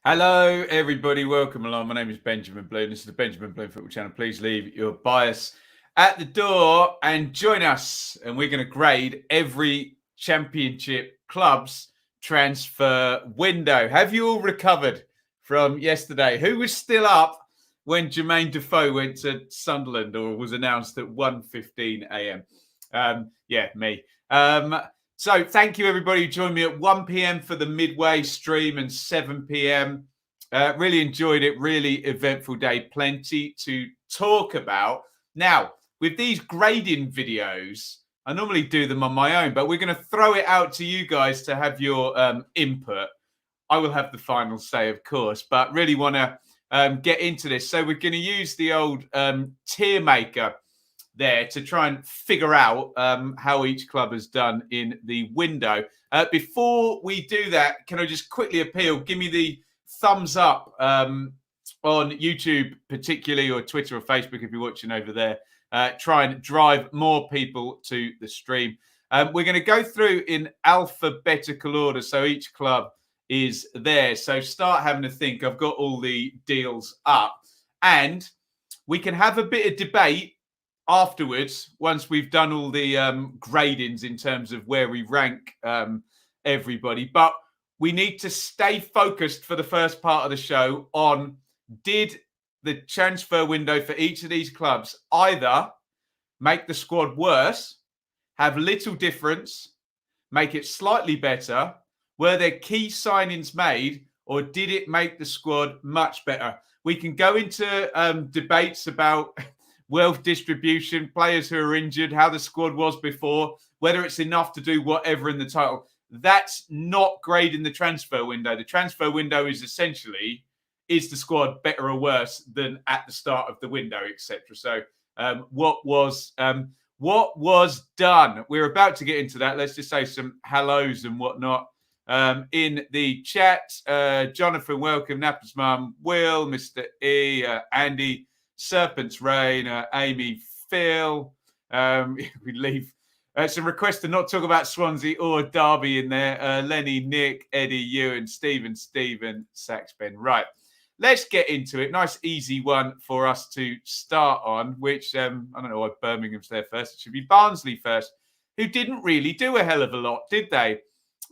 Hello, everybody. Welcome along. My name is Benjamin Bloom. This is the Benjamin Bloom Football Channel. Please leave your bias at the door and join us. And we're going to grade every championship club's transfer window. Have you all recovered from yesterday? Who was still up when Jermaine Defoe went to Sunderland or was announced at 1:15 a.m.? Yeah, me. So thank you, everybody who joined me at 1 p.m. for the midway stream and 7 p.m. Really enjoyed it. Really eventful day. Plenty to talk about. Now, with these grading videos, I normally do them on my own, but we're going to throw it out to you guys to have your input. I will have the final say, of course, but really want to get into this. So we're going to use the old tier maker there to try and figure out how each club has done in the window. Before we do that, can I just quickly appeal? Give me the thumbs up on YouTube, particularly, or Twitter or Facebook if you're watching over there. Try and drive more people to the stream. We're going to go through in alphabetical order, so each club is there. So start having a think. I've got all the deals up, and we can have a bit of debate afterwards, once we've done all the gradings in terms of where we rank everybody. But we need to stay focused for the first part of the show on, did the transfer window for each of these clubs either make the squad worse, have little difference, make it slightly better, were there key signings made, or did it make the squad much better? We can go into debates about wealth distribution, players who are injured, how the squad was before, whether it's enough to do whatever in the title. That's not grading the transfer window. The transfer window is essentially, is the squad better or worse than at the start of the window, etc. So what was done? We're about to get into that. Let's just say some hellos and whatnot in the chat. Jonathan, welcome. Napper's mum, Will, Mr. E, Andy, Serpent's Reign, Amy, Phil. We leave some requests to not talk about Swansea or Derby in there. Lenny, Nick, Eddie, Ewan, Stephen, Saxben. Right, let's get into it. Nice, easy one for us to start on, which I don't know why Birmingham's there first. It should be Barnsley first, who didn't really do a hell of a lot, did they?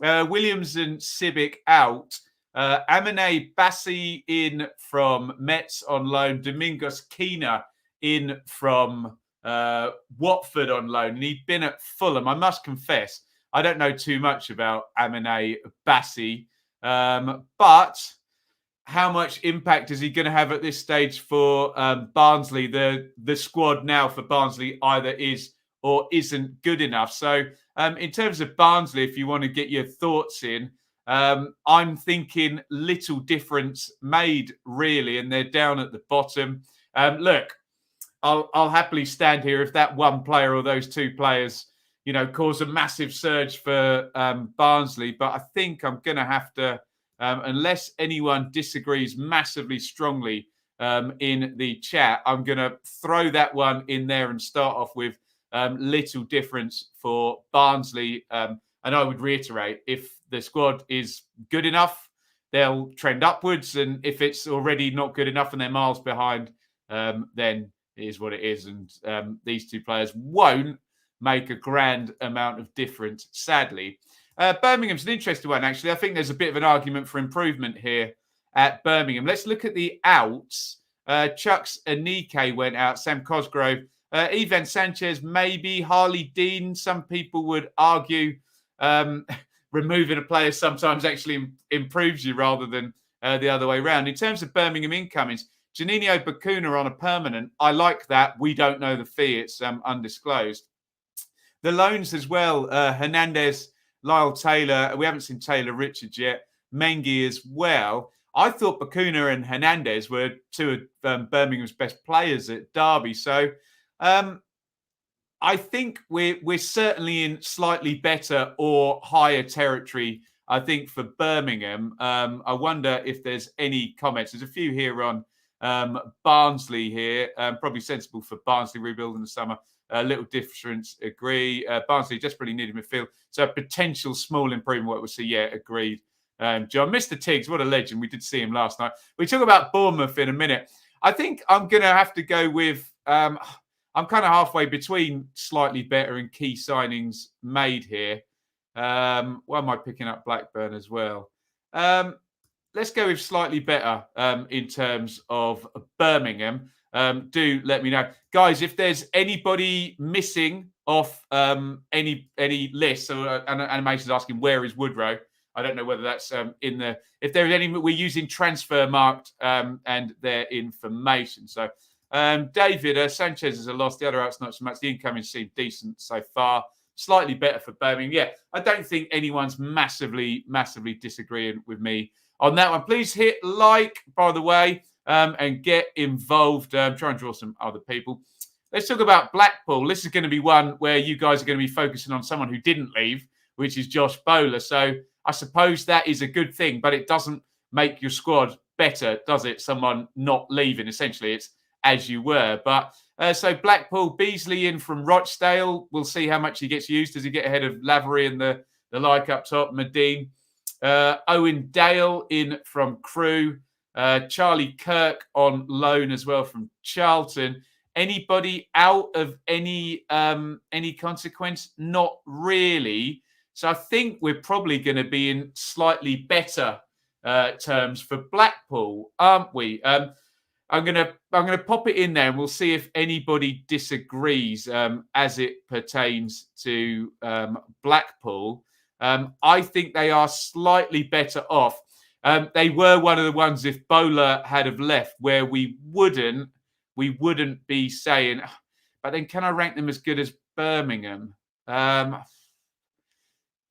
Williams and Sibic out. Amine Bassi in from Metz on loan. Domingos Kina in from Watford on loan. And he'd been at Fulham. I must confess, I don't know too much about Amine Bassi. But how much impact is he going to have at this stage for Barnsley? The squad now for Barnsley either is or isn't good enough. So in terms of Barnsley, if you want to get your thoughts in, I'm thinking little difference made, really, and they're down at the bottom. Look, I'll happily stand here if that one player or those two players, cause a massive surge for Barnsley. But I think I'm going to have to, unless anyone disagrees massively strongly in the chat, I'm going to throw that one in there and start off with little difference for Barnsley. And I would reiterate, if the squad is good enough, they'll trend upwards. And if it's already not good enough and they're miles behind, then it is what it is. And these two players won't make a grand amount of difference, sadly. Birmingham's an interesting one, actually. I think there's a bit of an argument for improvement here at Birmingham. Let's look at the outs. Chucks Anike went out. Sam Cosgrove. Ivan Sanchez, maybe. Harley Dean, some people would argue. Removing a player sometimes actually improves you rather than the other way around. In terms of Birmingham incomings, Juninho Bacuna on a permanent. I like that. We don't know the fee. It's undisclosed. The loans as well. Hernandez, Lyle Taylor. We haven't seen Taylor Richards yet. Mengi as well. I thought Bacuna and Hernandez were two of Birmingham's best players at Derby. So I think we're certainly in slightly better or higher territory, I think, for Birmingham. I wonder if there's any comments. There's a few here on Barnsley here. Probably sensible for Barnsley rebuild in the summer. A little difference, agree. Barnsley desperately needed midfield. So potential small improvement, what we'll see. Yeah, agreed. John, Mr. Tiggs, what a legend. We did see him last night. We talk about Bournemouth in a minute. I think I'm going to have to go with, I'm kind of halfway between slightly better and key signings made here. Why am I picking up Blackburn as well? Let's go with slightly better in terms of Birmingham. Do let me know. Guys, if there's anybody missing off any lists, or animations asking where is Woodrow, I don't know whether that's in the. If there is any, we're using transfer marked and their information. So, David Sanchez is a loss. The other out's not so much. The incoming seemed decent so far. Slightly better for Birmingham. Yeah, I don't think anyone's massively disagreeing with me on that one. Please hit like, by the way, and get involved. Try and draw some other people. Let's talk about Blackpool. This is going to be one where you guys are going to be focusing on someone who didn't leave, which is Josh Bowler. So I suppose that is a good thing, but it doesn't make your squad better, does it? Someone not leaving. Essentially, it's as you were. But so Blackpool, Beasley in from Rochdale. We'll see how much he gets used. Does he get ahead of Lavery and the like up top? Medine. Owen Dale in from Crewe. Charlie Kirk on loan as well from Charlton. Anybody out of any consequence? Not really. So I think we're probably going to be in slightly better terms for Blackpool, aren't we? I'm gonna pop it in there, and we'll see if anybody disagrees as it pertains to Blackpool. I think they are slightly better off. They were one of the ones, if Bowler had have left, where we wouldn't be saying, but then can I rank them as good as Birmingham?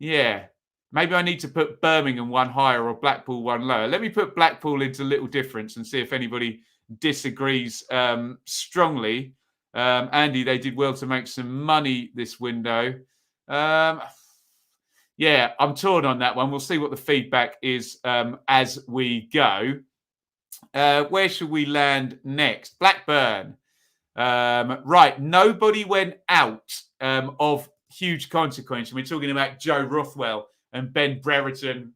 Yeah, maybe I need to put Birmingham one higher or Blackpool one lower. Let me put Blackpool into little difference and see if anybody disagrees strongly. Andy, they did well to make some money this window. Yeah, I'm torn on that one. We'll see what the feedback is as we go. Where should we land next? Blackburn. Right, nobody went out of huge consequence. We're talking about Joe Rothwell and Ben Brereton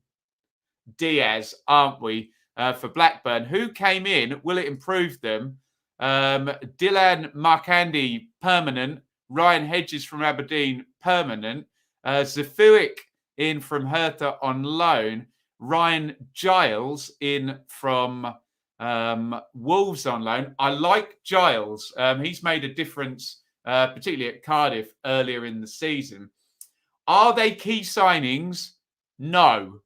Diaz, aren't we, for Blackburn? Who came in? Will it improve them? Dylan Markandi, permanent. Ryan Hedges from Aberdeen, permanent. Zafuik in from Hertha on loan. Ryan Giles in from Wolves on loan. I like Giles. He's made a difference, particularly at Cardiff earlier in the season. Are they key signings? No.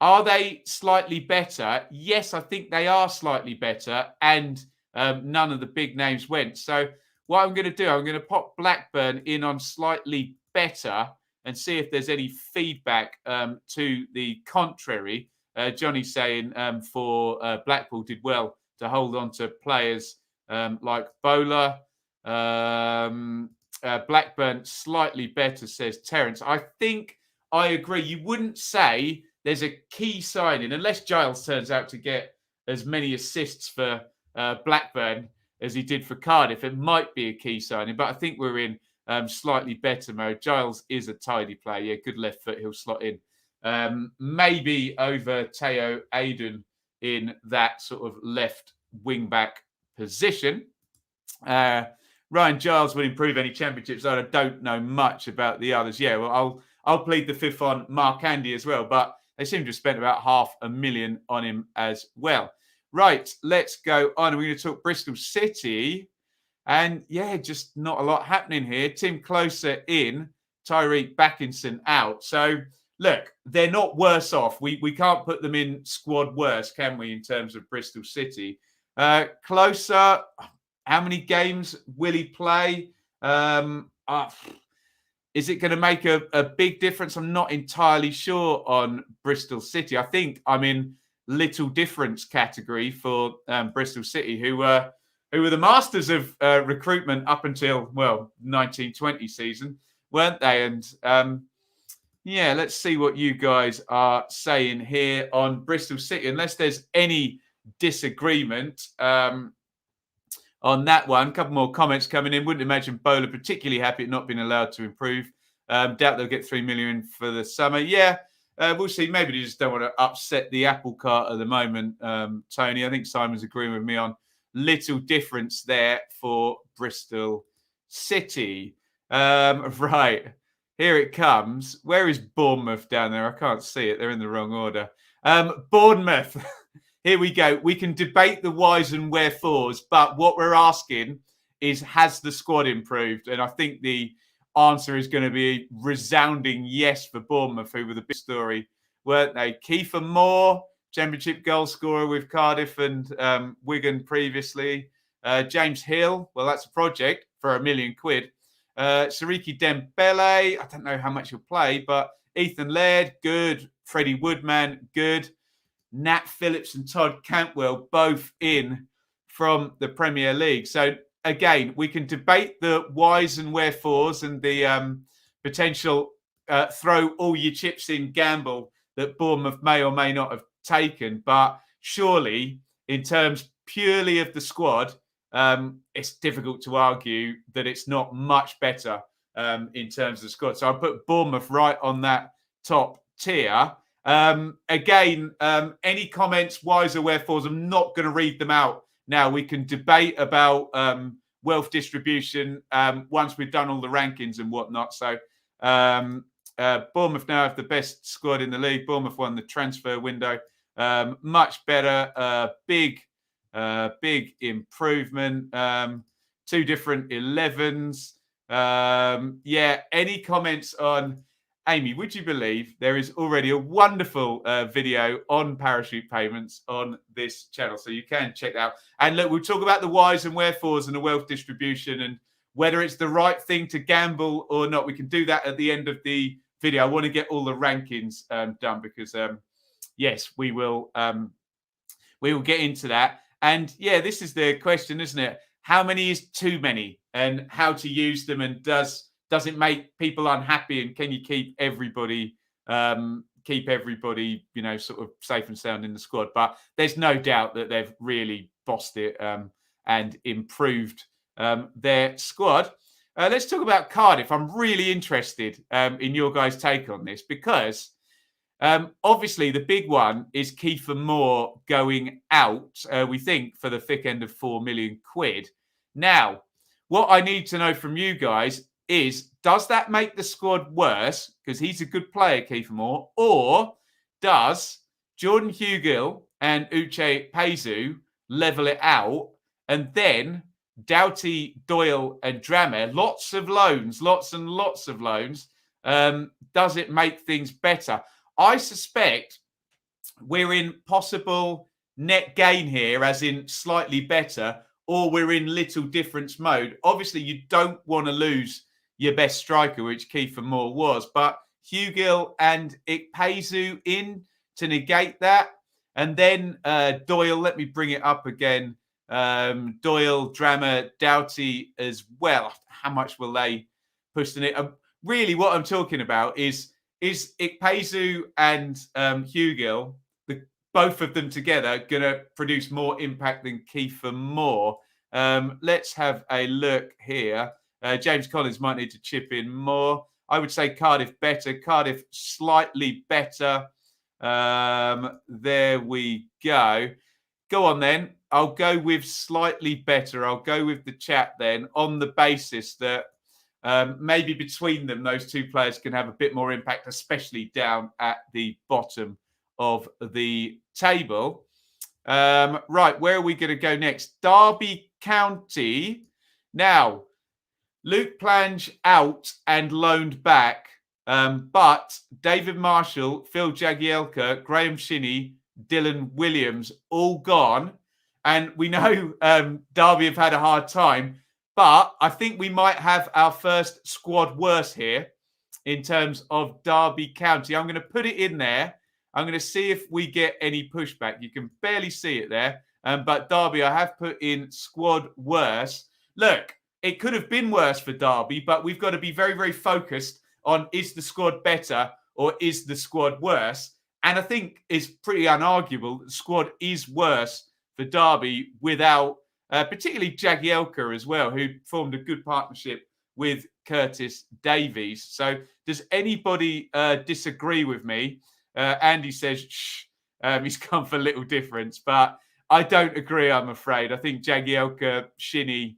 Are they slightly better? Yes, I think they are slightly better, and none of the big names went. So what I'm going to do, I'm going to pop Blackburn in on slightly better and see if there's any feedback to the contrary. Johnny's saying for Blackpool did well to hold on to players like Bowler. Blackburn slightly better, says Terence. I think I agree. You wouldn't say there's a key signing unless Giles turns out to get as many assists for Blackburn as he did for Cardiff. It might be a key signing, but I think we're in slightly better mode. Giles is a tidy player. Yeah, good left foot. He'll slot in. Maybe over Teo Aiden in that sort of left wing back position. Ryan Giles will improve any championships. I don't know much about the others. Yeah, well, I'll plead the fifth on Mark Andy as well, but they seem to have spent about $500,000 on him as well. Right, let's go on. We're going to talk Bristol City. And yeah, just not a lot happening here. Tim Closer in, Tyreek Backinson out. So look, they're not worse off. We can't put them in squad worse, can we, in terms of Bristol City? Closer. How many games will he play? Is it going to make a big difference? I'm not entirely sure on Bristol City. I think I'm in little difference category for Bristol City, who were the masters of recruitment up until 1920 season, weren't they? And yeah, let's see what you guys are saying here on Bristol City. Unless there's any disagreement on that one. A couple more comments coming in. Wouldn't imagine Bowler particularly happy at not being allowed to improve. Doubt they'll get 3 million for the summer. Yeah, we'll see. Maybe they just don't want to upset the apple cart at the moment, Tony. I think Simon's agreeing with me on little difference there for Bristol City. Right. Here it comes. Where is Bournemouth down there? I can't see it. They're in the wrong order. Bournemouth. Here we go. We can debate the whys and wherefores, but what we're asking is, has the squad improved? And I think the answer is going to be a resounding yes for Bournemouth, who were the big story, weren't they? Kiefer Moore, championship goal scorer with Cardiff and Wigan previously. James Hill, well, that's a project for £1 million. Sariki Dembele, I don't know how much he'll play, but Ethan Laird, good. Freddie Woodman, good. Nat Phillips and Todd Cantwell, both in from the Premier League. So again, we can debate the whys and wherefores and the potential throw all your chips in gamble that Bournemouth may or may not have taken. But surely, in terms purely of the squad, it's difficult to argue that it's not much better in terms of the squad. So I'll put Bournemouth right on that top tier. Again, any comments, whys or wherefores, I'm not going to read them out now. We can debate about wealth distribution once we've done all the rankings and whatnot. So Bournemouth now have the best squad in the league. Bournemouth won the transfer window. Much better. Big improvement. Two different 11s. Yeah, any comments on... Amy, would you believe there is already a wonderful video on parachute payments on this channel? So you can check that out. And look, we'll talk about the whys and wherefores and the wealth distribution and whether it's the right thing to gamble or not. We can do that at the end of the video. I want to get all the rankings done because, yes, we will get into that. And yeah, this is the question, isn't it? How many is too many and how to use them, and does it make people unhappy, and can you keep everybody, sort of safe and sound in the squad? But there's no doubt that they've really bossed it and improved their squad. Let's talk about Cardiff. I'm really interested in your guys' take on this because obviously the big one is Kiefer Moore going out, we think, for the thick end of £4 million. Now, what I need to know from you guys is, does that make the squad worse because he's a good player, Kiefer Moore, or does Jordan Hugill and Uche Pezu level it out, and then Doughty, Doyle and Drameh, lots and lots of loans, does it make things better? I suspect we're in possible net gain here, as in slightly better, or we're in little difference mode. Obviously, you don't want to lose your best striker, which Kiefer Moore was, but Hugill and Ikpeazu in to negate that. And then Doyle, let me bring it up again. Doyle, Drameh, Doughty as well. How much will they push in it? Really, what I'm talking about is Ikpeazu and Hugill, both of them together, going to produce more impact than Kiefer Moore? Let's have a look here. James Collins might need to chip in more. I would say Cardiff better. Cardiff slightly better. There we go. Go on then. I'll go with slightly better. I'll go with the chat then, on the basis that maybe between them, those two players can have a bit more impact, especially down at the bottom of the table. Right, where are we going to go next? Derby County. Now, Luke Plange out and loaned back, but David Marshall, Phil Jagielka, Graham Shinney, Dylan Williams all gone. And we know Derby have had a hard time, but I think we might have our first squad worse here in terms of Derby County. I'm going to put it in there. I'm going to see if we get any pushback. You can barely see it there. But Derby, I have put in squad worse. Look, it could have been worse for Derby, but we've got to be very, very focused on, is the squad better or is the squad worse? And I think it's pretty unarguable that the squad is worse for Derby without particularly Jagielka as well, who formed a good partnership with Curtis Davies. So does anybody disagree with me? Andy says, shh, he's come for little difference. But I don't agree, I'm afraid. I think Jagielka, Shinnie,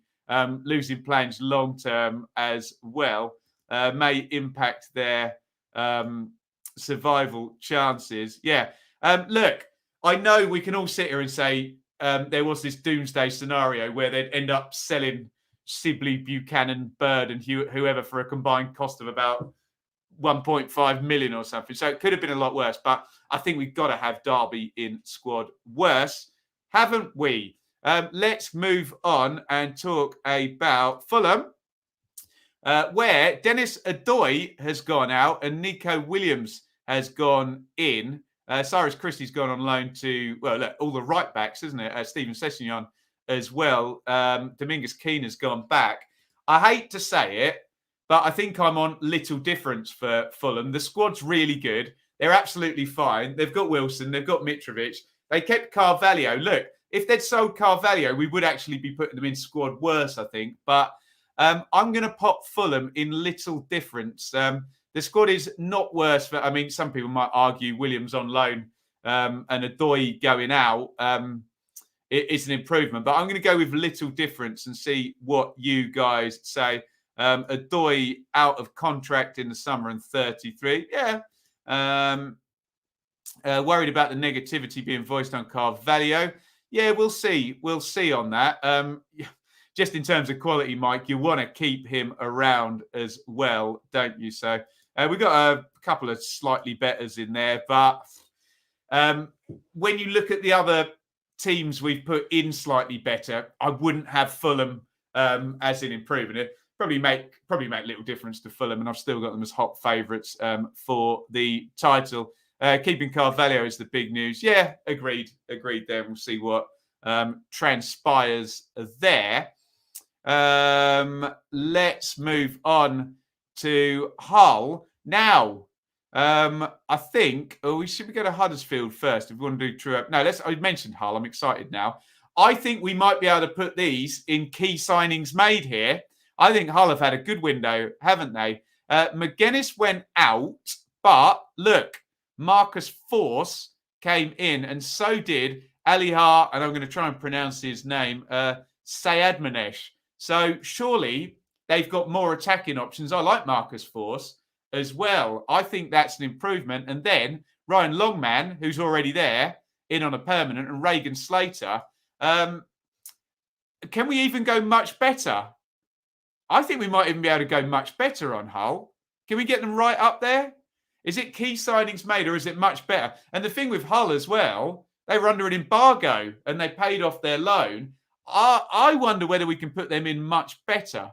losing plans long-term as well may impact their survival chances. Yeah. Look, I know we can all sit here and say there was this doomsday scenario where they'd end up selling Sibley, Buchanan, Bird and whoever for a combined cost of about 1.5 million or something. So it could have been a lot worse. But I think we've got to have Derby in squad worse, haven't we? Let's move on and talk about Fulham, where Dennis Adoy has gone out and Nico Williams has gone in. Cyrus Christie's gone on loan to, well, look, all the right backs, isn't it? Stephen Sessegnon as well. Dominguez Keane has gone back. I hate to say it, but I think I'm on little difference for Fulham. The squad's really good. They're absolutely fine. They've got Wilson. They've got Mitrovic. They kept Carvalho. Look, if they'd sold Carvalho, we would actually be putting them in squad worse, I think. But I'm going to pop Fulham in little difference. The squad is not worse. I mean, some people might argue Williams on loan and Adoy going out is an improvement. But I'm going to go with little difference and see what you guys say. Adoy out of contract in the summer and 33. Yeah. Worried about the negativity being voiced on Carvalho. Yeah, we'll see. We'll see on that. Just in terms of quality, Mike, you want to keep him around as well, don't you? So we've got a couple of slightly betters in there. But when you look at the other teams we've put in slightly better, I wouldn't have Fulham as an improvement. It probably make little difference to Fulham, and I've still got them as hot favourites for the title. Keeping Carvalho is the big news. Yeah, agreed there. We'll see what transpires there. Let's move on to Hull. Now, I think we should go to Huddersfield first if we want to do true. No, I mentioned Hull. I'm excited now. I think we might be able to put these in key signings made here. I think Hull have had a good window, haven't they? McGuinness went out, but look, Marcus Force came in, and so did Alihar, and I'm going to try and pronounce his name, Sayadmanesh. So surely they've got more attacking options. I like Marcus Force as well. I think that's an improvement. And then Ryan Longman, who's already there, in on a permanent, and Reagan Slater. Can we even go much better? I think we might even be able to go much better on Hull. Can we get them right up there? Is it key signings made or is it much better? And the thing with Hull as well, they were under an embargo and they paid off their loan. I wonder whether we can put them in much better.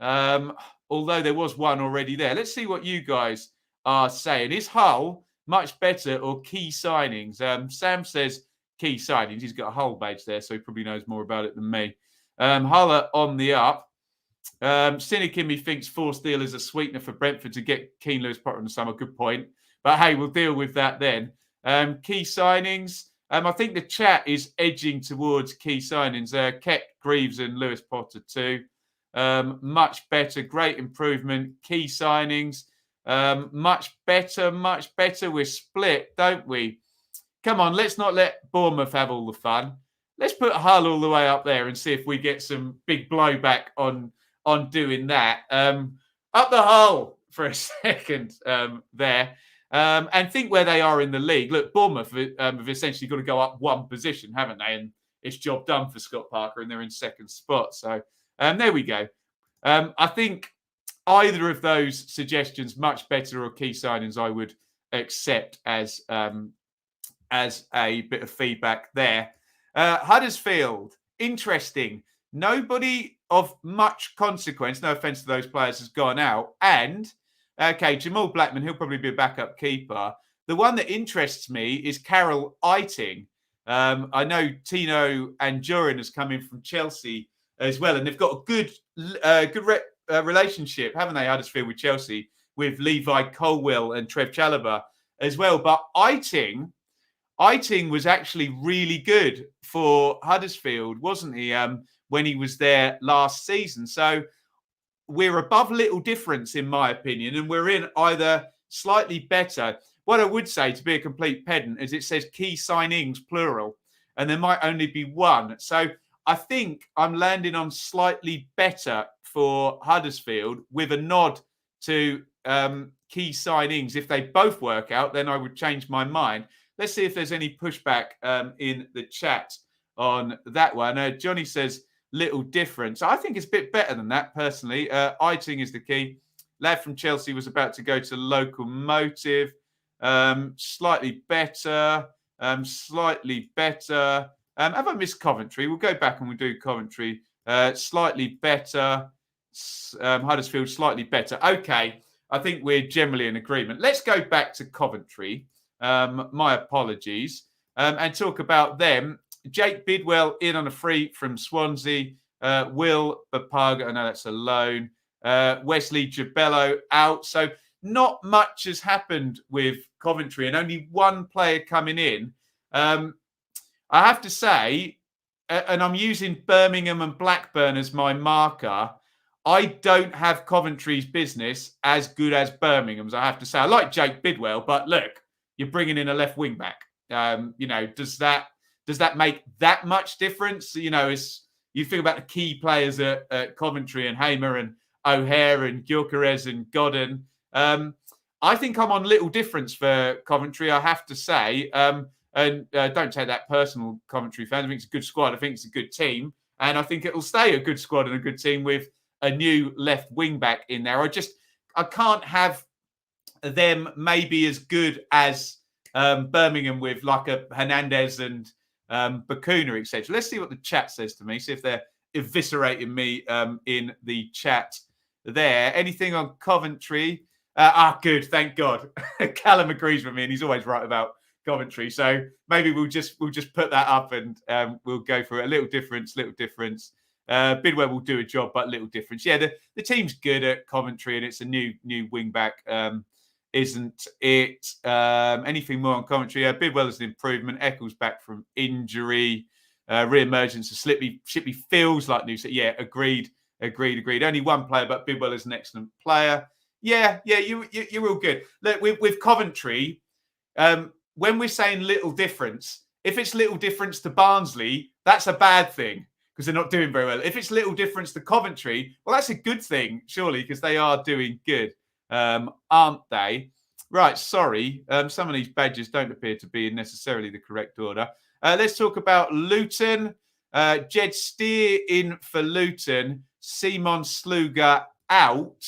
Although there was one already there. Let's see what you guys are saying. Is Hull much better or key signings? Sam says key signings. He's got a Hull badge there, so he probably knows more about it than me. Hull are on the up. Cynic in me thinks Force deal is a sweetener for Brentford to get Keane, Lewis Potter in the summer. Good point. But hey, we'll deal with that then. Key signings. I think the chat is edging towards key signings. Kept Greaves and Lewis Potter too. Much better. Great improvement. Key signings. Much better. We're split, don't we? Come on, let's not let Bournemouth have all the fun. Let's put Hull all the way up there and see if we get some big blowback on doing that. Up the Hull for a second there. And think where they are in the league. Look, Bournemouth have essentially got to go up one position, haven't they? And it's job done for Scott Parker, and they're in second spot. So there we go. I think either of those suggestions, much better or key signings, I would accept as a bit of feedback there. Huddersfield, interesting. Nobody of much consequence, no offence to those players, has gone out. And, okay, Jamal Blackman, he'll probably be a backup keeper. The one that interests me is Carol Eiting. I know Tino Anjorin has come in from Chelsea as well, and they've got a good relationship, haven't they, Huddersfield, with Chelsea, with Levi Colwill and Trev Chalobah as well. But Eiting was actually really good for Huddersfield, wasn't he, when he was there last season? So we're above little difference, in my opinion, and we're in either slightly better. What I would say, to be a complete pedant, is it says key signings, plural, and there might only be one. So I think I'm landing on slightly better for Huddersfield with a nod to key signings. If they both work out, then I would change my mind. Let's see if there's any pushback in the chat on that one. Johnny says little difference. I think it's a bit better than that, personally. Eiting is the key. Lad from Chelsea was about to go to Locomotive. Slightly better. Slightly better. Have I missed Coventry? We'll go back and we'll do Coventry. Slightly better. Huddersfield, slightly better. Okay. I think we're generally in agreement. Let's go back to Coventry. My apologies. And talk about them. Jake Bidwell in on a free from Swansea. Will Bapaga, I know that's a loan. Wesley Jabello out. So not much has happened with Coventry and only one player coming in. I have to say, and I'm using Birmingham and Blackburn as my marker, I don't have Coventry's business as good as Birmingham's, I have to say. I like Jake Bidwell, but look, you're bringing in a left wing back. Does that make that much difference? As you think about the key players at Coventry and Hamer and O'Hare and Gyökeres and Godden. I think I'm on little difference for Coventry, I have to say. And don't take that personal, Coventry fans. I think it's a good squad. I think it's a good team. And I think it'll stay a good squad and a good team with a new left wing back in there. I can't have them maybe as good as Birmingham with like a Hernandez and Bacuna, etc. Let's see what the chat says to me. See if they're eviscerating me in the chat there. Anything on Coventry? Good. Thank God. Callum agrees with me, and he's always right about Coventry. So maybe we'll just put that up and we'll go for it. A little difference. Bidwell will do a job, but little difference. Yeah, the team's good at Coventry, and it's a new wing back. Isn't it? Anything more on Coventry? Bidwell is an improvement. Eccles back from injury. Re-emergence of Shipley feels like new. So yeah, agreed. Only one player, but Bidwell is an excellent player. Yeah, you're all good. Look, with Coventry, when we're saying little difference, if it's little difference to Barnsley, that's a bad thing because they're not doing very well. If it's little difference to Coventry, well, that's a good thing, surely, because they are doing good, aren't they? Right, sorry. Some of these badges don't appear to be in necessarily the correct order. Let's talk about Luton. Jed Steer in for Luton. Simon Sluga out.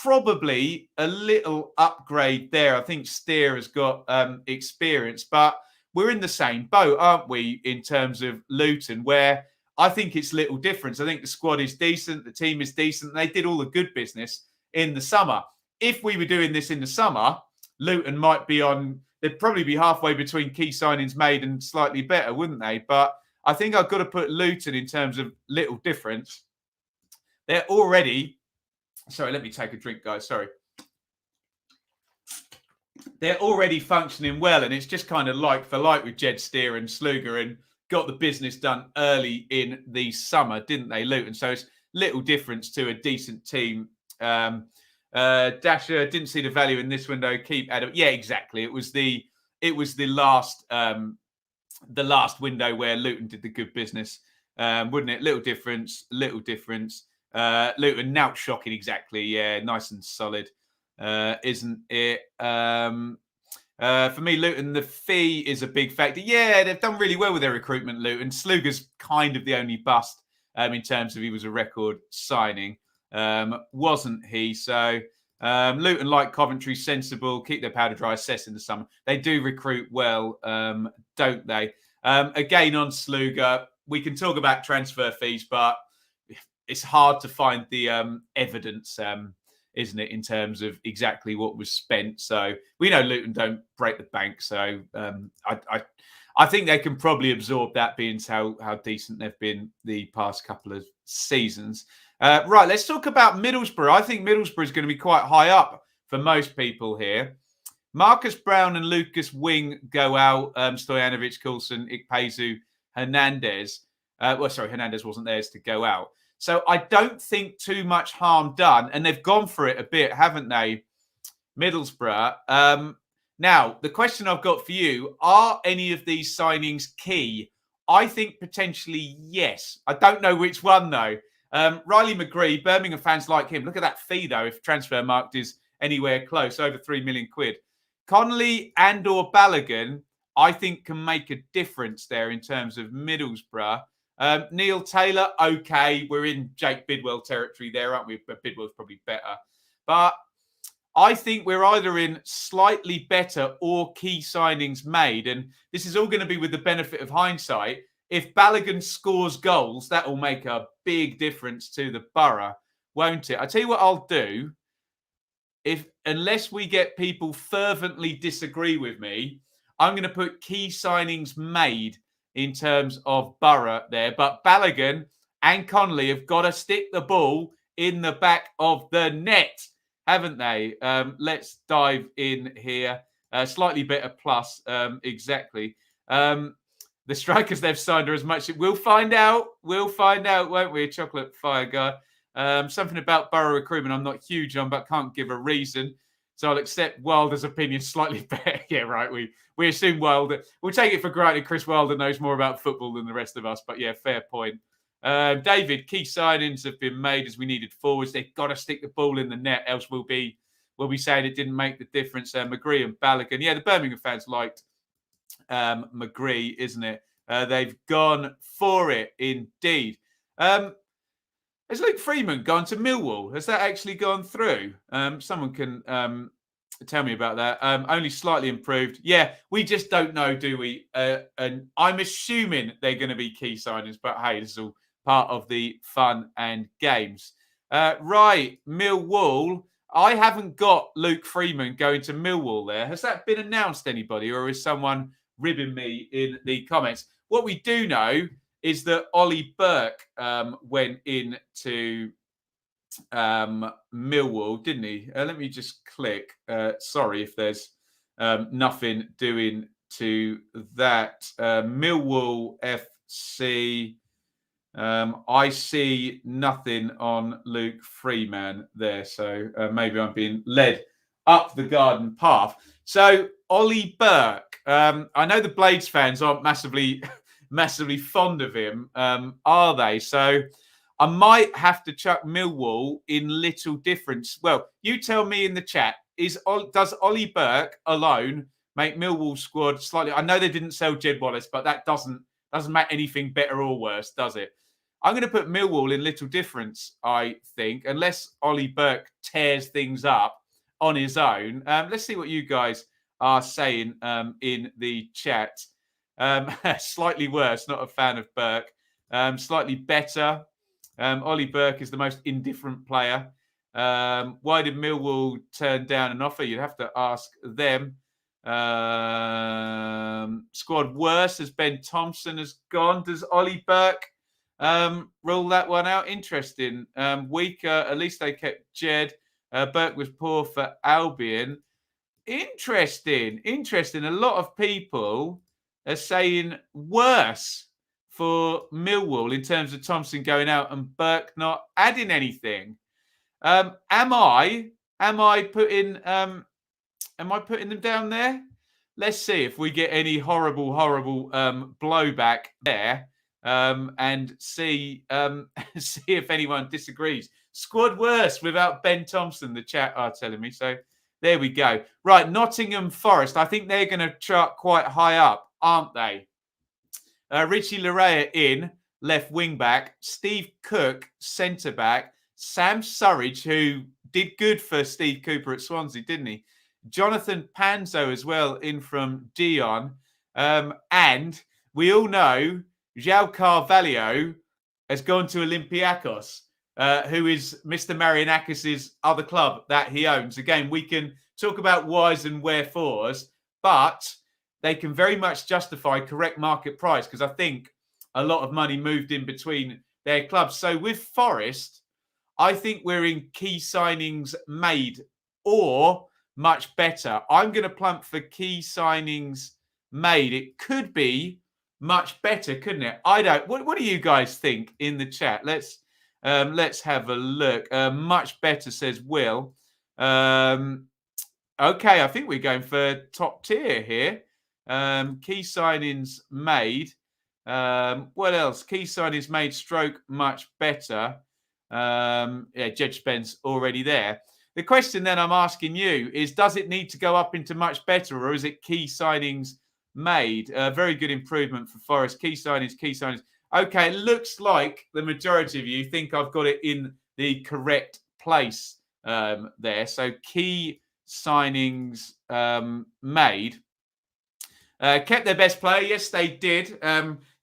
Probably a little upgrade there. I think Steer has got experience, but we're in the same boat, aren't we, in terms of Luton, where I think it's little difference. I think the squad is decent, the team is decent. They did all the good business in the summer. If we were doing this in the summer, Luton might be they'd probably be halfway between key signings made and slightly better, wouldn't they? But I think I've got to put Luton in terms of little difference. They're already... Sorry, let me take a drink, guys. Sorry. They're already functioning well, and it's just kind of like for like with Jed Steer and Sluga, and got the business done early in the summer, didn't they, Luton? So it's little difference to a decent team. Dasher didn't see the value in this window. Keep Adam. Yeah, exactly. It was the last window where Luton did the good business, wouldn't it? Little difference. Luton now shocking, exactly. Yeah, nice and solid, isn't it? For me, Luton, the fee is a big factor. Yeah, they've done really well with their recruitment, Luton. Sluga's kind of the only bust in terms of he was a record signing, wasn't he? So Luton, like Coventry, sensible, keep their powder dry, assess in the summer. They do recruit well, don't they? Again, on Sluga, we can talk about transfer fees, but it's hard to find the evidence, isn't it, in terms of exactly what was spent. So we know Luton don't break the bank. So I think they can probably absorb that, being how decent they've been the past couple of seasons. Right, let's talk about Middlesbrough. I think Middlesbrough is going to be quite high up for most people here. Marcus Brown and Lucas Wing go out. Stojanovic, Coulson, Ikpeazu, Hernandez. Hernandez wasn't theirs to go out. So I don't think too much harm done. And they've gone for it a bit, haven't they, Middlesbrough? Now, the question I've got for you, are any of these signings key? I think potentially yes. I don't know which one, though. Riley McGree, Birmingham fans like him. Look at that fee, though, if transfer marked is anywhere close, over 3 million quid. Connolly and or Balogun, I think, can make a difference there in terms of Middlesbrough. Neil Taylor, okay. We're in Jake Bidwell territory there, aren't we? But Bidwell's probably better. But I think we're either in slightly better or key signings made. And this is all going to be with the benefit of hindsight. If Balogun scores goals, that will make a big difference to the Borough, won't it? I tell you what I'll do. Unless we get people fervently disagree with me, I'm going to put key signings made in terms of Borough there. But Balogun and Connolly have got to stick the ball in the back of the net, haven't they? Let's dive in here. Slightly better plus, exactly. The strikers they've signed are as much. We'll find out. We'll find out, won't we? Chocolate Fire Guy. Something about Borough recruitment I'm not huge on, but can't give a reason. So I'll accept Wilder's opinion slightly better. Yeah, right. We assume Wilder. We'll take it for granted Chris Wilder knows more about football than the rest of us. But yeah, fair point. David, key signings have been made as we needed forwards. They've got to stick the ball in the net, else we'll be saying it didn't make the difference. McGree and Balogun. Yeah, the Birmingham fans liked McGree, isn't it? They've gone for it indeed. Has Luke Freeman gone to Millwall? Has that actually gone through? Someone can tell me about that. Only slightly improved. Yeah, we just don't know, do we? And I'm assuming they're going to be key signings, but hey, this is all part of the fun and games. Right, Millwall. I haven't got Luke Freeman going to Millwall there. Has that been announced, anybody, or is someone ribbing me in the comments? What we do know is that Ollie Burke went into Millwall, didn't he? Let me just click. Sorry if there's nothing doing to that. Millwall FC. I see nothing on Luke Freeman there. So maybe I'm being led up the garden path. So Ollie Burke. I know the Blades fans aren't massively fond of him, are they? So I might have to chuck Millwall in little difference. Well, you tell me in the chat, does Ollie Burke alone make Millwall squad slightly? I know they didn't sell Jed Wallace, but that doesn't make anything better or worse, does it? I'm going to put Millwall in little difference, I think, unless Ollie Burke tears things up on his own. Let's see what you guys are saying in the chat. Slightly worse, not a fan of Burke. Slightly better. Ollie Burke is the most indifferent player. Why did Millwall turn down an offer? You'd have to ask them. Squad worse as Ben Thompson has gone. Does Ollie Burke rule that one out? Interesting. Weaker. At least they kept Jed. Burke was poor for Albion. Interesting. A lot of people are saying worse for Millwall in terms of Thompson going out and Burke not adding anything. Am I putting them down there? Let's see if we get any horrible blowback there, and see if anyone disagrees. Squad worse without Ben Thompson, the chat are telling me. So there we go. Right, Nottingham Forest. I think they're going to chart quite high up, aren't they? Richie Larea in, left wing back. Steve Cook, centre back. Sam Surridge, who did good for Steve Cooper at Swansea, didn't he? Jonathan Panzo as well, in from Dion. And we all know João Carvalho has gone to Olympiacos, who is Mr. Marianakis' other club that he owns. Again, we can talk about whys and wherefores, but they can very much justify correct market price because I think a lot of money moved in between their clubs. So with Forest, I think we're in key signings made or much better. I'm going to plump for key signings made. It could be much better, couldn't it? I don't. What do you guys think in the chat? Let's have a look. Much better, says Will. Okay, I think we're going for top tier here. Key signings made. What else? Key signings made stroke much better. Yeah, Judge Spence already there. The question then I'm asking you is, does it need to go up into much better or is it key signings made? Very good improvement for Forest. Key signings, key signings. Okay, it looks like the majority of you think I've got it in the correct place there. So key signings made. Kept their best player. Yes, they did.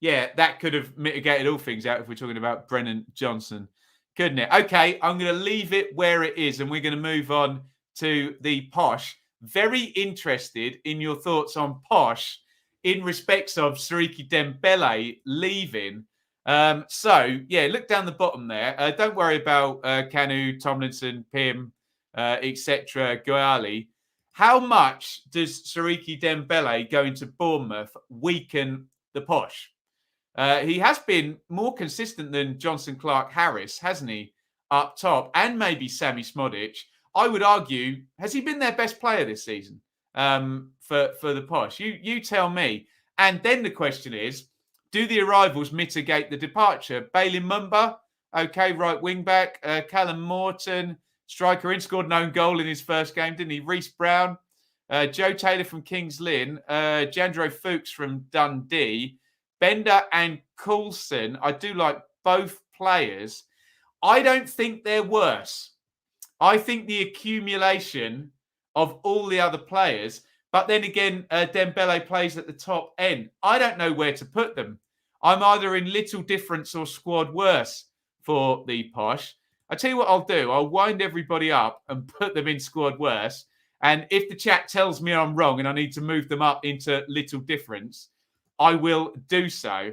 Yeah, that could have mitigated all things out if we're talking about Brennan Johnson, couldn't it? Okay, I'm going to leave it where it is and we're going to move on to the Posh. Very interested in your thoughts on Posh in respects of Siriki Dembele leaving. So, yeah, look down the bottom there. Don't worry about Kanu, Tomlinson, Pim, etc., Goali. How much does Siriki Dembele going to Bournemouth weaken the Posh? He has been more consistent than Johnson Clark Harris, hasn't he, up top, and maybe Sammy Smodic. I would argue, has he been their best player this season for the Posh? You tell me. And then the question is, do the arrivals mitigate the departure? Bailey Mumba, okay, right wing back. Callum Morton, striker in, scored an own goal in his first game, didn't he? Reece Brown, Joe Taylor from Kings Lynn, Jandro Fuchs from Dundee, Bender and Coulson. I do like both players. I don't think they're worse. I think the accumulation of all the other players, but then again, Dembele plays at the top end. I don't know where to put them. I'm either in little difference or squad worse for the Posh. I tell you what I'll do. I'll wind everybody up and put them in squad worse. And if the chat tells me I'm wrong and I need to move them up into little difference, I will do so.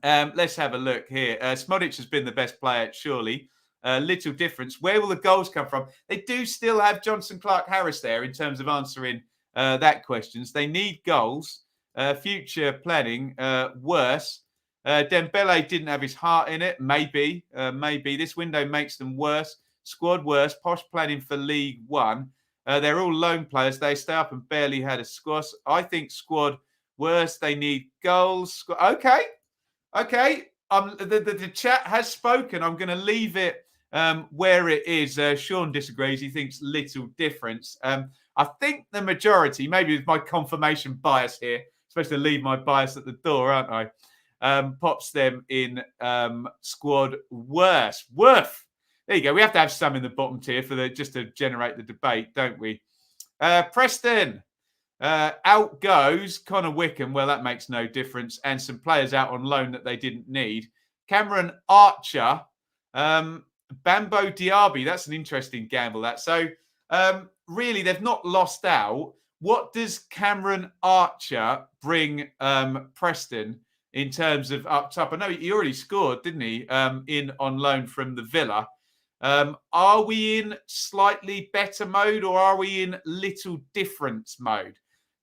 Let's have a look here. Smodic has been the best player, surely. Little difference. Where will the goals come from? They do still have Johnson Clark Harris there in terms of answering that questions. They need goals. Future planning, worse. Dembele didn't have his heart in it. Maybe. This window makes them worse. Squad worse. Posh planning for League One. They're all loan players. They stay up and barely had a squash. I think squad worse. They need goals. Okay. The chat has spoken. I'm going to leave it where it is. Sean disagrees. He thinks little difference. I think the majority, maybe with my confirmation bias here, supposed to leave my bias at the door, aren't I? Pops them in squad worse. Worth. There you go. We have to have some in the bottom tier for just to generate the debate, don't we? Preston. Out goes Connor Wickham. Well, that makes no difference. And some players out on loan that they didn't need. Cameron Archer. Bambo Diaby. That's an interesting gamble, that. So, really, they've not lost out. What does Cameron Archer bring Preston in terms of up top? I know he already scored, didn't he, in on loan from the Villa. Are we in slightly better mode or are we in little difference mode?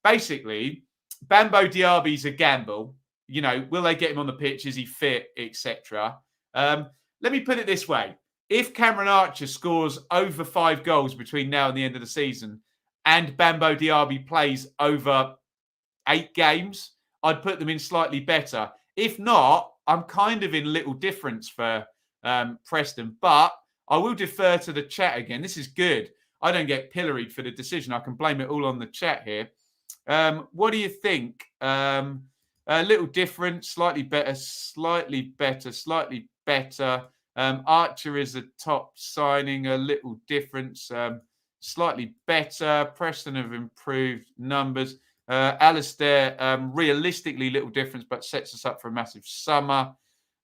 Basically, Bambo Diaby's a gamble. You know, will they get him on the pitch? Is he fit, etc.? Let me put it this way. If Cameron Archer scores over 5 goals between now and the end of the season and Bambo Diaby plays over 8 games, I'd put them in slightly better. If not, I'm kind of in little difference for Preston. But I will defer to the chat again. This is good. I don't get pilloried for the decision. I can blame it all on the chat here. What do you think? A little different, slightly better. Archer is a top signing, a little difference, slightly better. Preston have improved numbers. Alistair, realistically, little difference, but sets us up for a massive summer.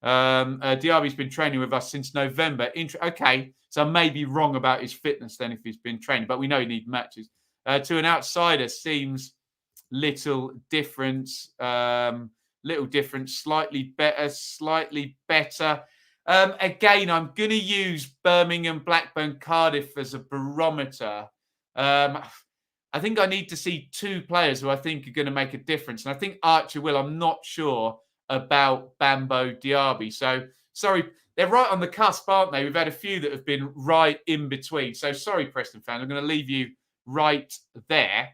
Diaby's been training with us since November. Okay, so I may be wrong about his fitness then if he's been training, but we know he needs matches. To an outsider, seems little difference. Little difference, slightly better. Again, I'm going to use Birmingham, Blackburn, Cardiff as a barometer. I think I need to see two players who I think are going to make a difference. And I think Archer will. I'm not sure about Bambo Diaby. So, sorry, they're right on the cusp, aren't they? We've had a few that have been right in between. So, sorry, Preston fans. I'm going to leave you right there.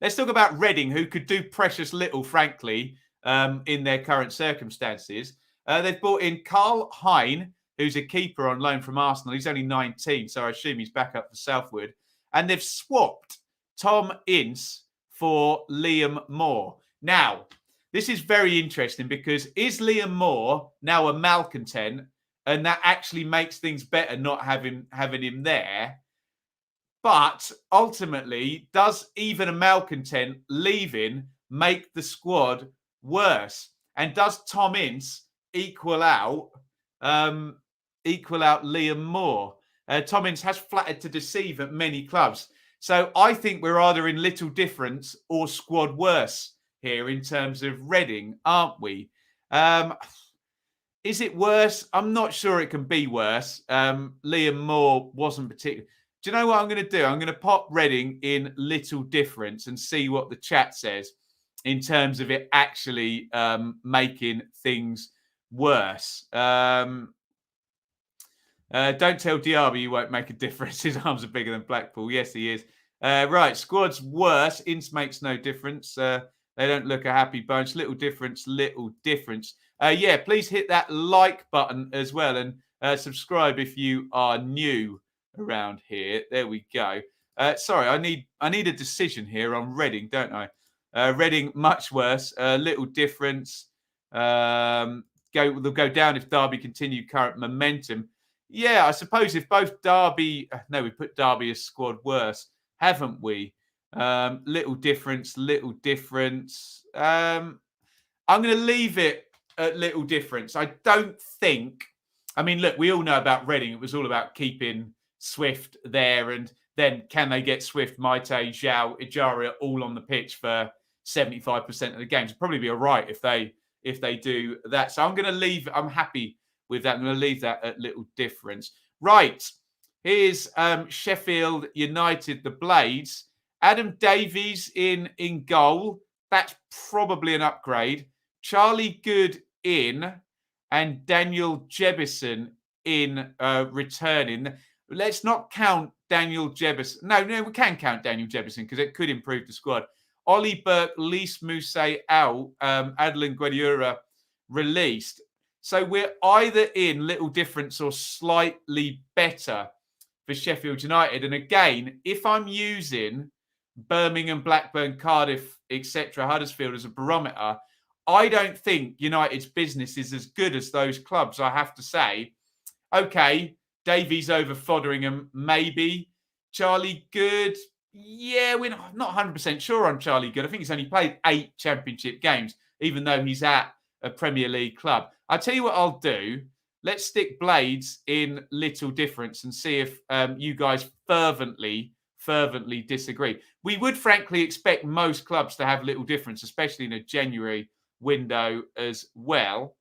Let's talk about Reading, who could do precious little, frankly, in their current circumstances. They've brought in Carl Hein, who's a keeper on loan from Arsenal. He's only 19, so I assume he's back up for Southwood. And they've swapped Tom Ince for Liam Moore. Now, this is very interesting because is Liam Moore now a malcontent, and that actually makes things better not having him there? But ultimately, does even a malcontent leaving make the squad worse? And does Tom Ince equal out Liam Moore? Tom Ince has flattered to deceive at many clubs. So I think we're either in little difference or squad worse here in terms of Reading, aren't we? Is it worse? I'm not sure it can be worse. Liam Moore wasn't particularly... Do you know what I'm going to do? I'm going to pop Reading in little difference and see what the chat says in terms of it actually making things worse. Don't tell Diaby you won't make a difference. His arms are bigger than Blackpool. Yes, he is. Right, squad's worse. Ince makes no difference. They don't look a happy bunch. Little difference, little difference. Yeah, please hit that like button as well and subscribe if you are new around here. There we go. Sorry, I need a decision here on Reading, don't I? Reading much worse. Little difference. They'll go down if Derby continue current momentum. Yeah, I suppose if both Derby... No, we put Derby as squad worse, haven't we? Little difference, little difference. I'm going to leave it at little difference. I don't think... I mean, look, we all know about Reading. It was all about keeping Swift there, and then can they get Swift, Maite, Zhao, Ejaria all on the pitch for 75% of the games? It'd probably be all right if they do that. So I'm going to leave. I'm happy with that. I'm going to leave that at little difference. Right, here's Sheffield United, the Blades. Adam Davies in goal. That's probably an upgrade. Charlie Good in, and Daniel Jebison in returning. Let's not count Daniel Jebison. No, we can count Daniel Jebison because it could improve the squad. Ollie Burke, Lys Mousset out, Adeline Guediura released. So we're either in little difference or slightly better for Sheffield United. And again, if I'm using Birmingham, Blackburn, Cardiff, etc., Huddersfield as a barometer, I don't think United's business is as good as those clubs, I have to say. Okay, Davies over Fotheringham, maybe. Charlie Good, yeah, we're not 100% sure on Charlie Good. I think he's only played 8 championship games, even though he's at a Premier League club. I'll tell you what I'll do. Let's stick Blades in little difference and see if you guys fervently disagree. We would frankly expect most clubs to have little difference, especially in a January window as well.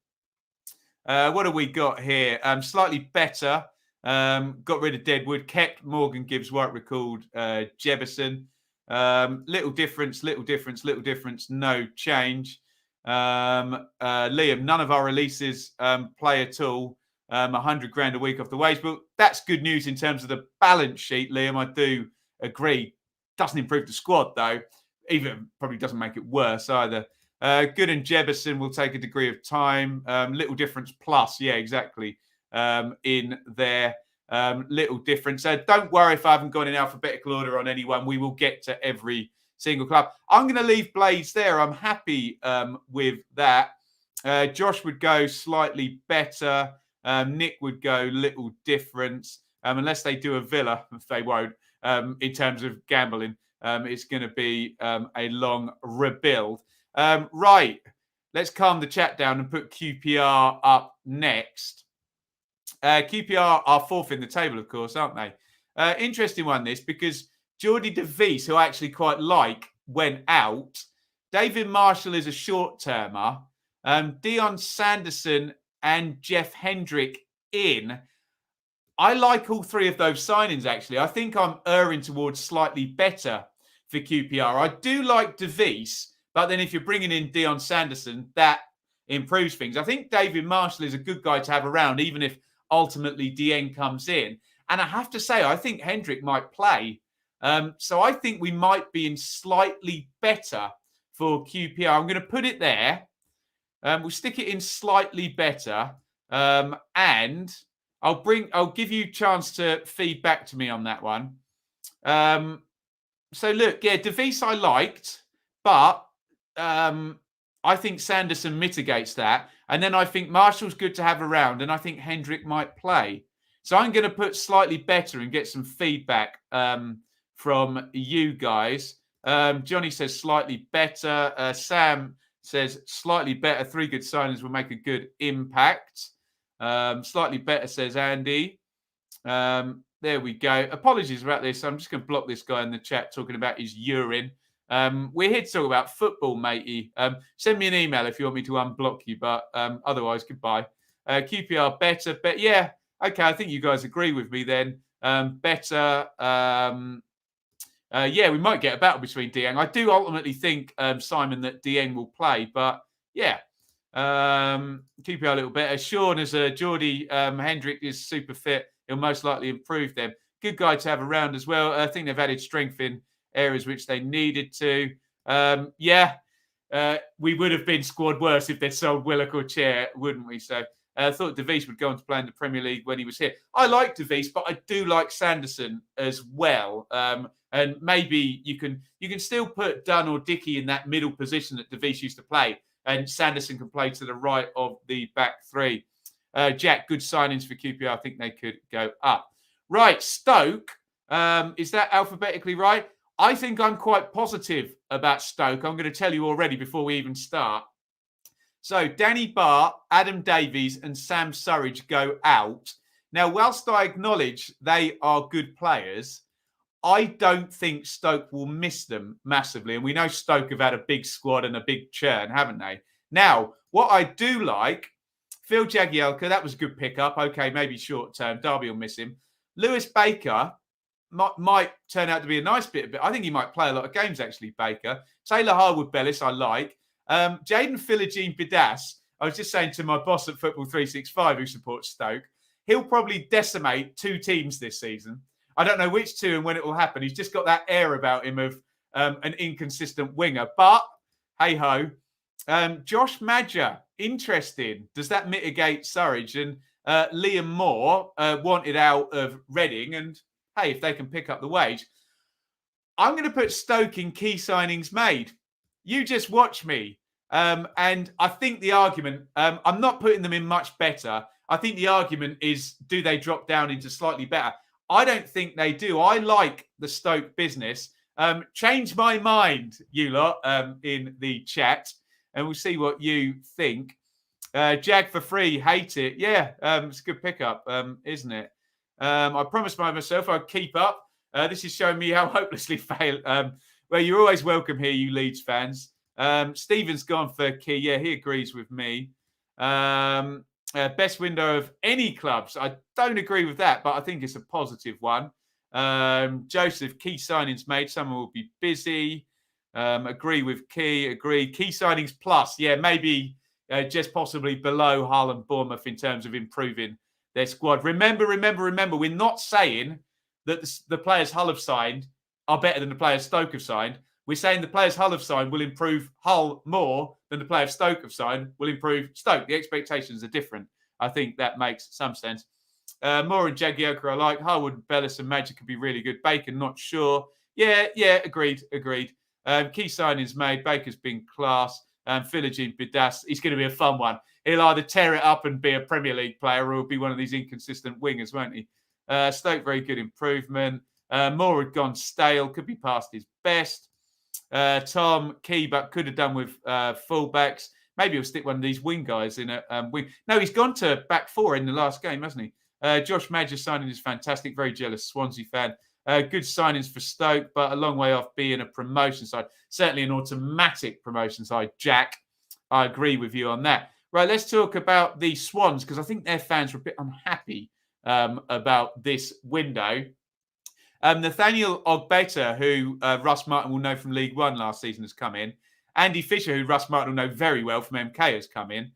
What have we got here? Slightly better. Got rid of Deadwood, kept Morgan Gibbs, White recalled Jebison. Little difference, no change. Liam, none of our releases play at all. 100 grand a week off the wage, but that's good news in terms of the balance sheet, Liam. I do agree. Doesn't improve the squad though. Even probably doesn't make it worse either. Good and Jebison will take a degree of time. Little difference plus, yeah, exactly. In there, little difference. Don't worry if I haven't gone in alphabetical order on anyone. We will get to every single club. I'm going to leave Blades there. I'm happy with that. Josh would go slightly better. Nick would go little difference, unless they do a Villa, if they won't, in terms of gambling. it's going to be a long rebuild. Right, let's calm the chat down and put QPR up next. QPR are fourth in the table, of course, aren't they? Interesting one, this, because Jordy de Vries, who I actually quite like, went out. David Marshall is a short-termer. Dion Sanderson and Jeff Hendrick in. I like all three of those signings, actually. I think I'm erring towards slightly better for QPR. I do like de Vries, but then if you're bringing in Dion Sanderson, that improves things. I think David Marshall is a good guy to have around, even if ultimately Dieng comes in. And I have to say, I think Hendrick might play. So I think we might be in slightly better for QPR. I'm going to put it there. We'll stick it in slightly better. And I'll give you a chance to feed back to me on that one. So look, yeah, de Vries I liked, but I think Sanderson mitigates that. And then I think Marshall's good to have around, and I think Hendrick might play. So I'm going to put slightly better and get some feedback from you guys. Johnny says slightly better. Sam says slightly better. 3 good signings will make a good impact. Slightly better, says Andy. There we go. Apologies about this. I'm just going to block this guy in the chat talking about his urine. We're here to talk about football, matey. Send me an email if you want me to unblock you, but otherwise, goodbye. QPR better, but yeah, okay. I think you guys agree with me then. Better. Yeah, we might get a battle between Dieng. I do ultimately think, Simon, that Dieng will play, but yeah. QPR a little better. Sean, as a Geordie, Hendrick is super fit. He'll most likely improve them. Good guy to have around as well. I think they've added strength in areas which they needed to. We would have been squad worse if they'd sold Willock or Chair, wouldn't we? So I thought de Vries would go on to play in the Premier League when he was here. I like de Vries, but I do like Sanderson as well. And maybe you can still put Dunn or Dickey in that middle position that de Vries used to play, and Sanderson can play to the right of the back three. Jack, good signings for QPR. I think they could go up. Right, Stoke. Is that alphabetically right? I think I'm quite positive about Stoke. I'm going to tell you already before we even start. So Danny Barr, Adam Davies and Sam Surridge go out. Now, whilst I acknowledge they are good players, I don't think Stoke will miss them massively. And we know Stoke have had a big squad and a big churn, haven't they? Now, what I do like, Phil Jagielka, that was a good pickup. Okay, maybe short term. Derby will miss him. Lewis Baker might turn out to be a nice bit of it. I think he might play a lot of games, actually, Baker. Taylor Harwood-Bellis, I like. Jaden Philogene Bidas, I was just saying to my boss at Football 365 who supports Stoke, he'll probably decimate 2 teams this season. I don't know which 2 and when it will happen. He's just got that air about him of an inconsistent winger. But, hey-ho. Josh Madger, interesting. Does that mitigate Surridge? And Liam Moore wanted out of Reading. And, hey, if they can pick up the wage. I'm going to put Stoke in key signings made. You just watch me. And I think the argument, I'm not putting them in much better. I think the argument is, do they drop down into slightly better? I don't think they do. I like the Stoke business. Change my mind, you lot, in the chat. And we'll see what you think. Jag for free, hate it. Yeah, it's a good pickup, isn't it? I promised myself I'd keep up. This is showing me how hopelessly fail. Well, you're always welcome here, you Leeds fans. Stephen's gone for Key. Yeah, he agrees with me. Best window of any clubs. I don't agree with that, but I think it's a positive one. Joseph, key signings made. Someone will be busy. Agree with Key. Agree. Key signings plus. Yeah, maybe just possibly below Hull and Bournemouth in terms of improving their squad. Remember, we're not saying that the players Hull have signed are better than the players Stoke have signed. We're saying the players Hull have signed will improve Hull more than the players Stoke have signed will improve Stoke. The expectations are different. I think that makes some sense. Moore and Jagielka I like. Harwood, Bellis and Magic could be really good. Bacon, not sure. Yeah, agreed. Key signings made. Baker's been class. Philogene Bidas, he's going to be a fun one. He'll either tear it up and be a Premier League player or he'll be one of these inconsistent wingers, won't he? Stoke, very good improvement. Moore had gone stale, could be past his best. Tom Key, but could have done with fullbacks. Maybe he'll stick one of these wing guys in a wing. No, he's gone to back four in the last game, hasn't he? Josh Madger's signing is fantastic. Very jealous Swansea fan. Good signings for Stoke, but a long way off being a promotion side. Certainly an automatic promotion side. Jack, I agree with you on that. Right, let's talk about the Swans, because I think their fans were a bit unhappy about this window. Nathaniel Ogbeta, who Russ Martin will know from League One last season, has come in. Andy Fisher, who Russ Martin will know very well from MK, has come in.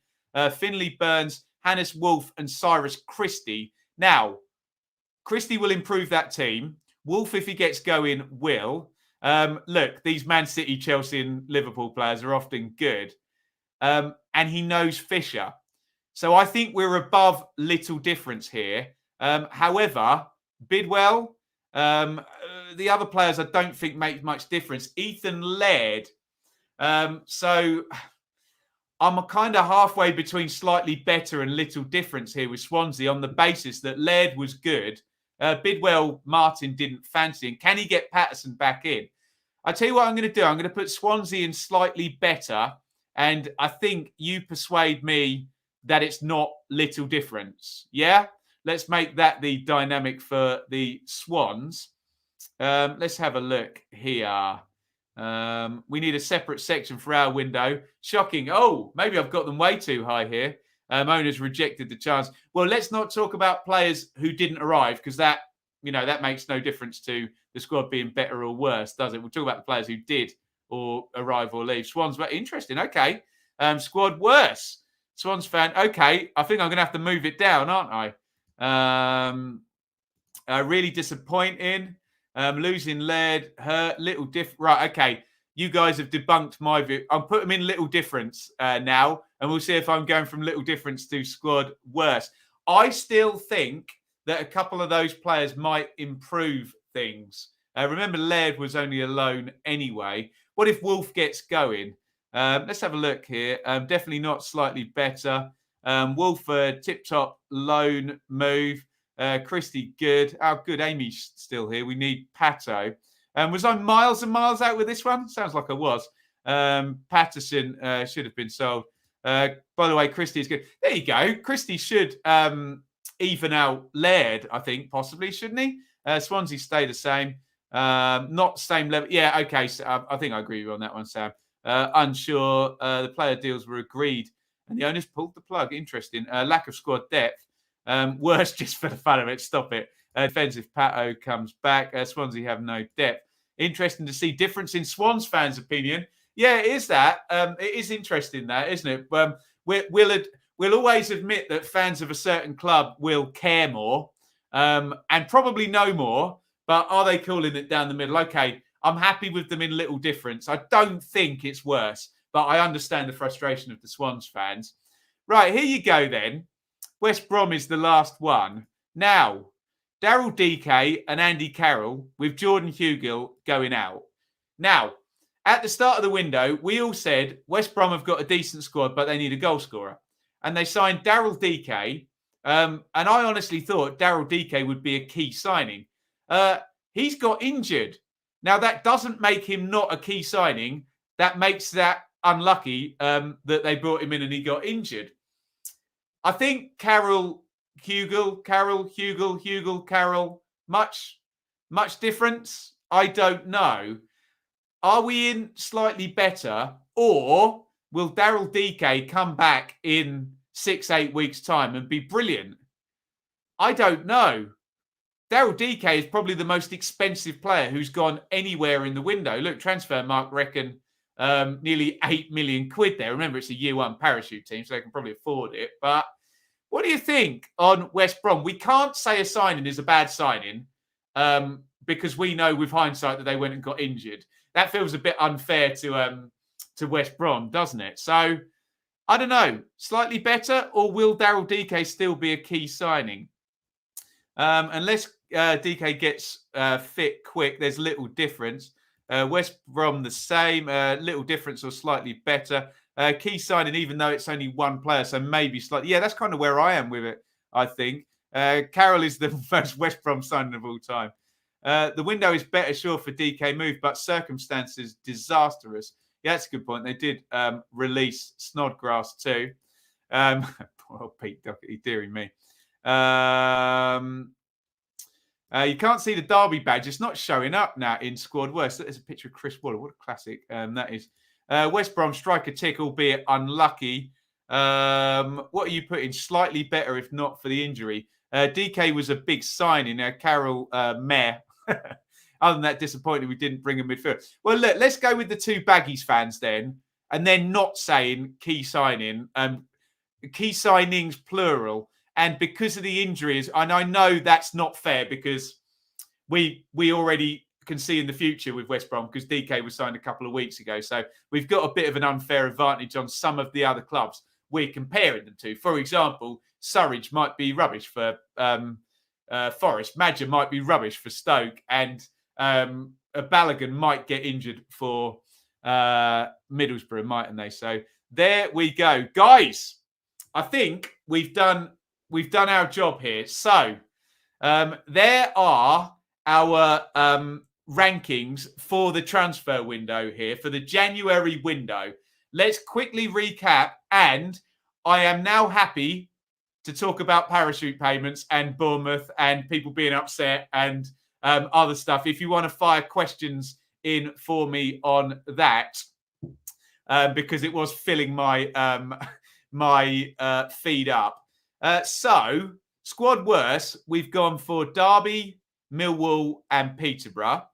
Finley Burns, Hannes Wolf and Cyrus Christie. Now, Christie will improve that team. Wolf, if he gets going, will. Look, these Man City, Chelsea and Liverpool players are often good. And he knows Fisher. So I think we're above little difference here. However, Bidwell, the other players I don't think make much difference. Ethan Laird. So I'm kind of halfway between slightly better and little difference here with Swansea on the basis that Laird was good. Bidwell, Martin didn't fancy. And can he get Patterson back in? I'll tell you what I'm going to do. I'm going to put Swansea in slightly better. And I think you persuade me that it's not little difference. Yeah? Let's make that the dynamic for the Swans. Let's have a look here. We need a separate section for our window. Shocking. Oh, maybe I've got them way too high here. Owners rejected the chance. Well, let's not talk about players who didn't arrive, because that makes no difference to the squad being better or worse, does it? We'll talk about the players who did or arrive or leave. Swans, but interesting. Okay. Squad worse. Swans fan. Okay. I think I'm going to have to move it down, aren't I? Really disappointing. Losing Laird, hurt, little different. Right, okay. You guys have debunked my view. I'll put them in little difference now, and we'll see if I'm going from little difference to squad worse. I still think that a couple of those players might improve things. Remember, Laird was only a loan anyway. What if Wolf gets going? Let's have a look here. Definitely not slightly better. Wolf, tip-top loan move. Christie, good. Oh, good. Amy's still here. We need Pato. Was I miles and miles out with this one? Sounds like I was. Patterson should have been sold. By the way, Christie is good. There you go. Christie should even out Laird, I think, possibly, shouldn't he? Swansea stay the same. Not same level. Yeah, okay. So, I think I agree with you on that one, Sam. Unsure. The player deals were agreed, and the owners pulled the plug. Interesting. Lack of squad depth. Worse just for the fun of it. Stop it. Defensive Pato comes back. Swansea have no depth. Interesting to see difference in Swans fans' opinion. Yeah, it is that. It is interesting that, isn't it? We'll always admit that fans of a certain club will care more and probably know more, but are they calling it down the middle? Okay, I'm happy with them in little difference. I don't think it's worse, but I understand the frustration of the Swans fans. Right, here you go then. West Brom is the last one. Now, Daryl DK and Andy Carroll with Jordan Hugill going out. Now, at the start of the window, we all said West Brom have got a decent squad, but they need a goal scorer. And they signed Daryl DK. And I honestly thought Daryl DK would be a key signing. He's got injured. Now, that doesn't make him not a key signing. That makes that unlucky that they brought him in and he got injured. I think Carroll, much difference? I don't know. Are we in slightly better, or will Daryl DK come back in 6-8 weeks' time and be brilliant? I don't know. Daryl DK is probably the most expensive player who's gone anywhere in the window. Look, Transfermarkt reckon nearly 8 million quid there. Remember, it's a year one parachute team, so they can probably afford it. But what do you think on West Brom? We can't say a signing is a bad signing because we know with hindsight that they went and got injured. That feels a bit unfair to West Brom, doesn't it? So, I don't know. Slightly better, or will Daryl DK still be a key signing? Unless DK gets fit quick, there's little difference. West Brom the same, little difference or slightly better. Key signing, even though it's only one player, so maybe slightly. Yeah, that's kind of where I am with it, I think. Carroll is the first West Brom signing of all time. The window is better, sure, for DK move, but circumstances disastrous. Yeah, that's a good point. They did release Snodgrass too. Poor Pete Doherty, dearie me. You can't see the Derby badge. It's not showing up now in squad worst. There's a picture of Chris Waller. What a classic that is. West Brom striker tick, albeit unlucky. What are you putting? Slightly better, if not for the injury. DK was a big signing. Carol Mayer. Other than that, disappointed we didn't bring a midfield. Well, look, let's go with the two Baggies fans then, and then not saying key signing. Key signings plural. And because of the injuries, and I know that's not fair because we already can see in the future with West Brom because DK was signed a couple of weeks ago. So we've got a bit of an unfair advantage on some of the other clubs we're comparing them to. For example, Surridge might be rubbish for Forest. Madger might be rubbish for Stoke. And Balogun might get injured for Middlesbrough, mightn't they? So there we go. Guys, I think we've done our job here. So there are our rankings for the transfer window here, for the January window. Let's quickly recap. And I am now happy to talk about parachute payments and Bournemouth and people being upset and other stuff. If you want to fire questions in for me on that, because it was filling my my feed up. So, squad worse, we've gone for Derby, Millwall and Peterborough.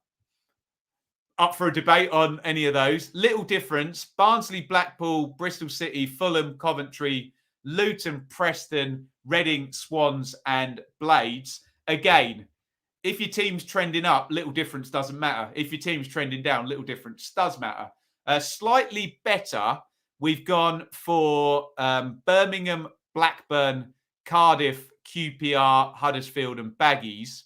Up for a debate on any of those. Little difference. Barnsley, Blackpool, Bristol City, Fulham, Coventry, Luton, Preston, Reading, Swans and Blades. Again, if your team's trending up, little difference doesn't matter. If your team's trending down, little difference does matter. Slightly better, we've gone for Birmingham, Blackburn, Cardiff, QPR, Huddersfield and Baggies.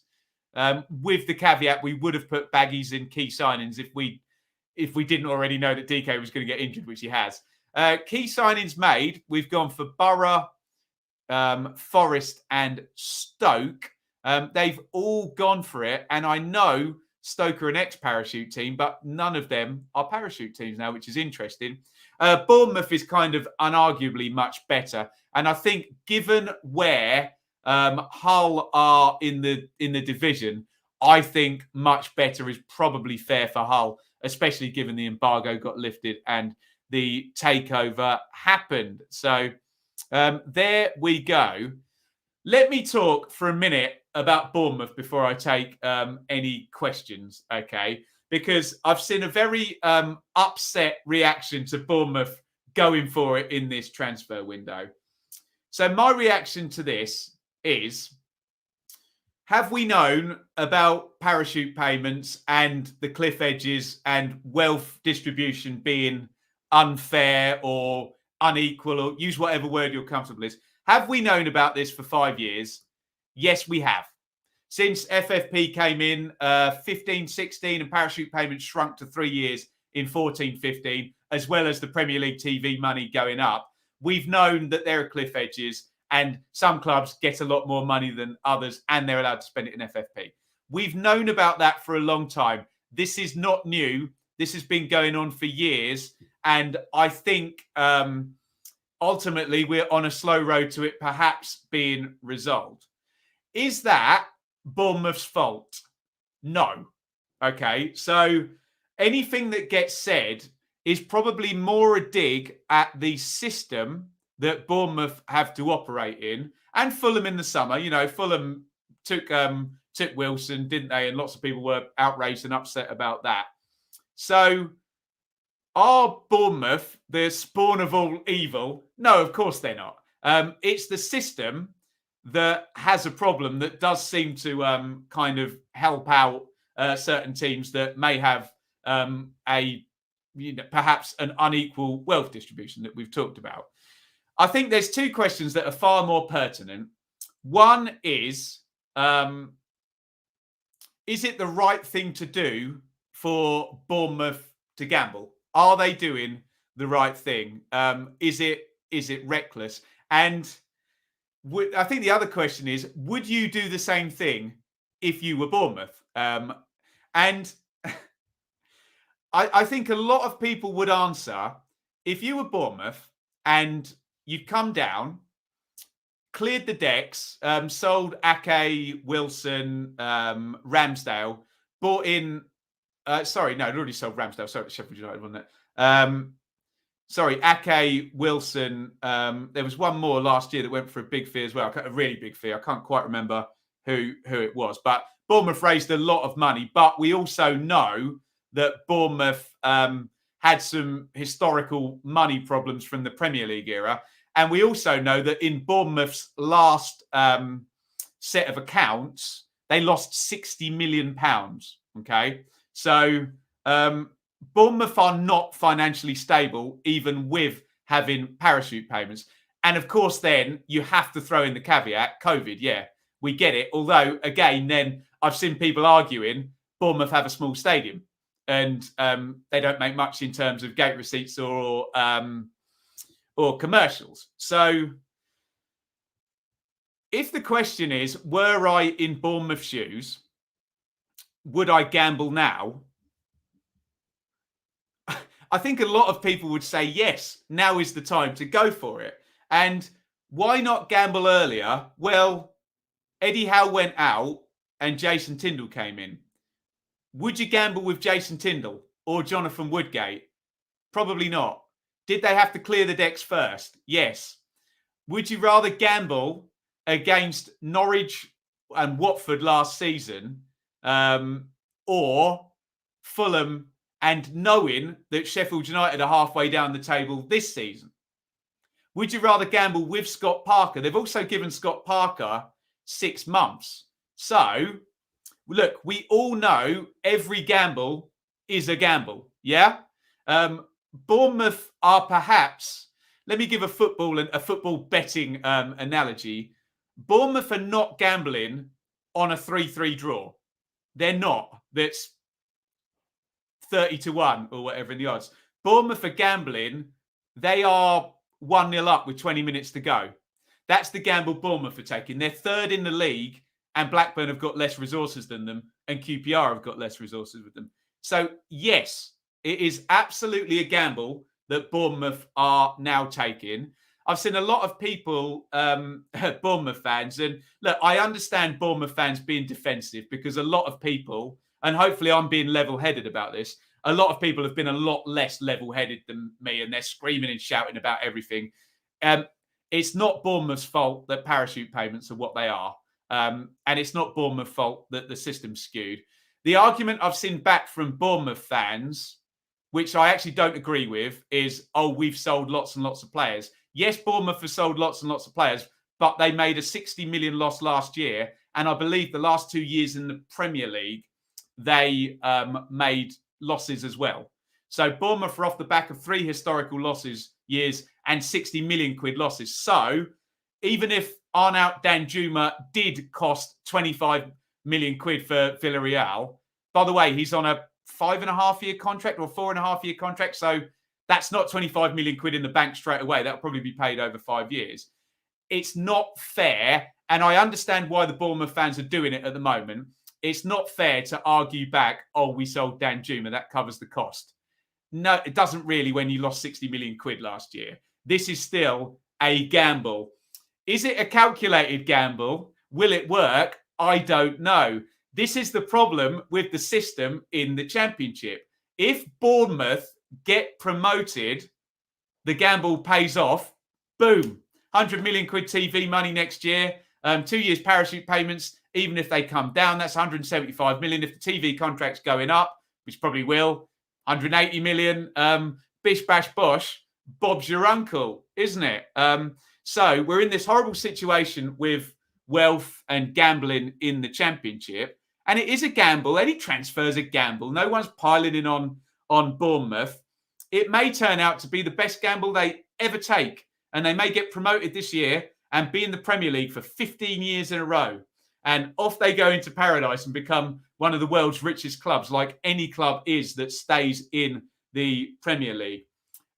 With the caveat, we would have put Baggies in key signings if we didn't already know that DK was going to get injured, which he has. Key signings made, we've gone for Borough, Forest and Stoke. They've all gone for it. And I know Stoke are an ex-parachute team, but none of them are parachute teams now, which is interesting. Bournemouth is kind of unarguably much better. And I think given where Hull are in the division, I think much better is probably fair for Hull, especially given the embargo got lifted and the takeover happened. So there we go. Let me talk for a minute about Bournemouth before I take any questions, okay? Because I've seen a very upset reaction to Bournemouth going for it in this transfer window. So my reaction to this is, have we known about parachute payments and the cliff edges and wealth distribution being unfair or unequal, or use whatever word you're comfortable with? Have we known about this for 5 years? Yes, we have. Since FFP came in 15-16 and parachute payments shrunk to 3 years in 14-15, as well as the Premier League TV money going up, we've known that there are cliff edges and some clubs get a lot more money than others and they're allowed to spend it in FFP. We've known about that for a long time. This is not new. This has been going on for years. And I think ultimately we're on a slow road to it perhaps being resolved. Is that Bournemouth's fault? No. Okay. So anything that gets said is probably more a dig at the system that Bournemouth have to operate in, and Fulham in the summer. You know, Fulham took Wilson, didn't they? And lots of people were outraged and upset about that. So are Bournemouth the spawn of all evil? No, of course they're not. It's the system that has a problem that does seem to kind of help out certain teams that may have perhaps an unequal wealth distribution that we've talked about. I think there's two questions that are far more pertinent. One is it the right thing to do for Bournemouth to gamble? Are they doing the right thing? Is it reckless? And I think the other question is, would you do the same thing if you were Bournemouth. And I think a lot of people would answer, if you were Bournemouth and you'd come down, cleared the decks, sold Ake, Wilson, Ramsdale, bought in. Sorry, no, it already sold Ramsdale. Sorry, Sheffield United, wasn't it? Sorry, Ake, Wilson. There was one more last year that went for a big fee as well, a really big fee. I can't quite remember who it was, but Bournemouth raised a lot of money. But we also know that Bournemouth had some historical money problems from the Premier League era. And we also know that in Bournemouth's last set of accounts, they lost £60 million. Okay. So Bournemouth are not financially stable, even with having parachute payments. And of course, then you have to throw in the caveat, COVID. Yeah, we get it. Although, again, then I've seen people arguing Bournemouth have a small stadium and they don't make much in terms of gate receipts or commercials. So if the question is, were I in Bournemouth shoes, would I gamble now? I think a lot of people would say, yes, now is the time to go for it. And why not gamble earlier? Well, Eddie Howe went out and Jason Tindall came in. Would you gamble with Jason Tindall or Jonathan Woodgate? Probably not. Did they have to clear the decks first? Yes. Would you rather gamble against Norwich and Watford last season or Fulham and knowing that Sheffield United are halfway down the table this season? Would you rather gamble with Scott Parker? They've also given Scott Parker 6 months. So, look, we all know every gamble is a gamble. Yeah? Bournemouth are perhaps, let me give a football betting analogy. Bournemouth are not gambling on a 3-3 draw. They're not. That's 30-1 or whatever in the odds. Bournemouth are gambling. They are 1-0 up with 20 minutes to go. That's the gamble Bournemouth are taking. They're third in the league and Blackburn have got less resources than them and QPR have got less resources with them. So, yes, it is absolutely a gamble that Bournemouth are now taking. I've seen a lot of people, Bournemouth fans, and look, I understand Bournemouth fans being defensive because a lot of people, and hopefully I'm being level-headed about this, a lot of people have been a lot less level-headed than me and they're screaming and shouting about everything. It's not Bournemouth's fault that parachute payments are what they are. And it's not Bournemouth's fault that the system's skewed. The argument I've seen back from Bournemouth fans, which I actually don't agree with, is, oh, we've sold lots and lots of players. Yes, Bournemouth have sold lots and lots of players, but they made a 60 million loss last year. And I believe the last 2 years in the Premier League, they made losses as well. So Bournemouth are off the back of 3 historical years and 60 million quid losses. So even if Arnaut Danjuma did cost 25 million quid for Villarreal, by the way, he's on a 5.5-year contract or 4.5-year contract. So that's not 25 million quid in the bank straight away. That'll probably be paid over 5 years. It's not fair. And I understand why the Bournemouth fans are doing it at the moment. It's not fair to argue back, oh, we sold Danjuma, that covers the cost. No, it doesn't really when you lost 60 million quid last year. This is still a gamble. Is it a calculated gamble? Will it work? I don't know. This is the problem with the system in the Championship. If Bournemouth get promoted, the gamble pays off. Boom. 100 million quid TV money next year. 2 years parachute payments. Even if they come down, that's 175 million. If the TV contract's going up, which probably will, 180 million. Bish, bash, bosh. Bob's your uncle, isn't it? So we're in this horrible situation with wealth and gambling in the Championship. And it is a gamble. Any transfer is a gamble. No one's piling in on Bournemouth. It may turn out to be the best gamble they ever take. And they may get promoted this year and be in the Premier League for 15 years in a row. And off they go into paradise and become one of the world's richest clubs, like any club is that stays in the Premier League.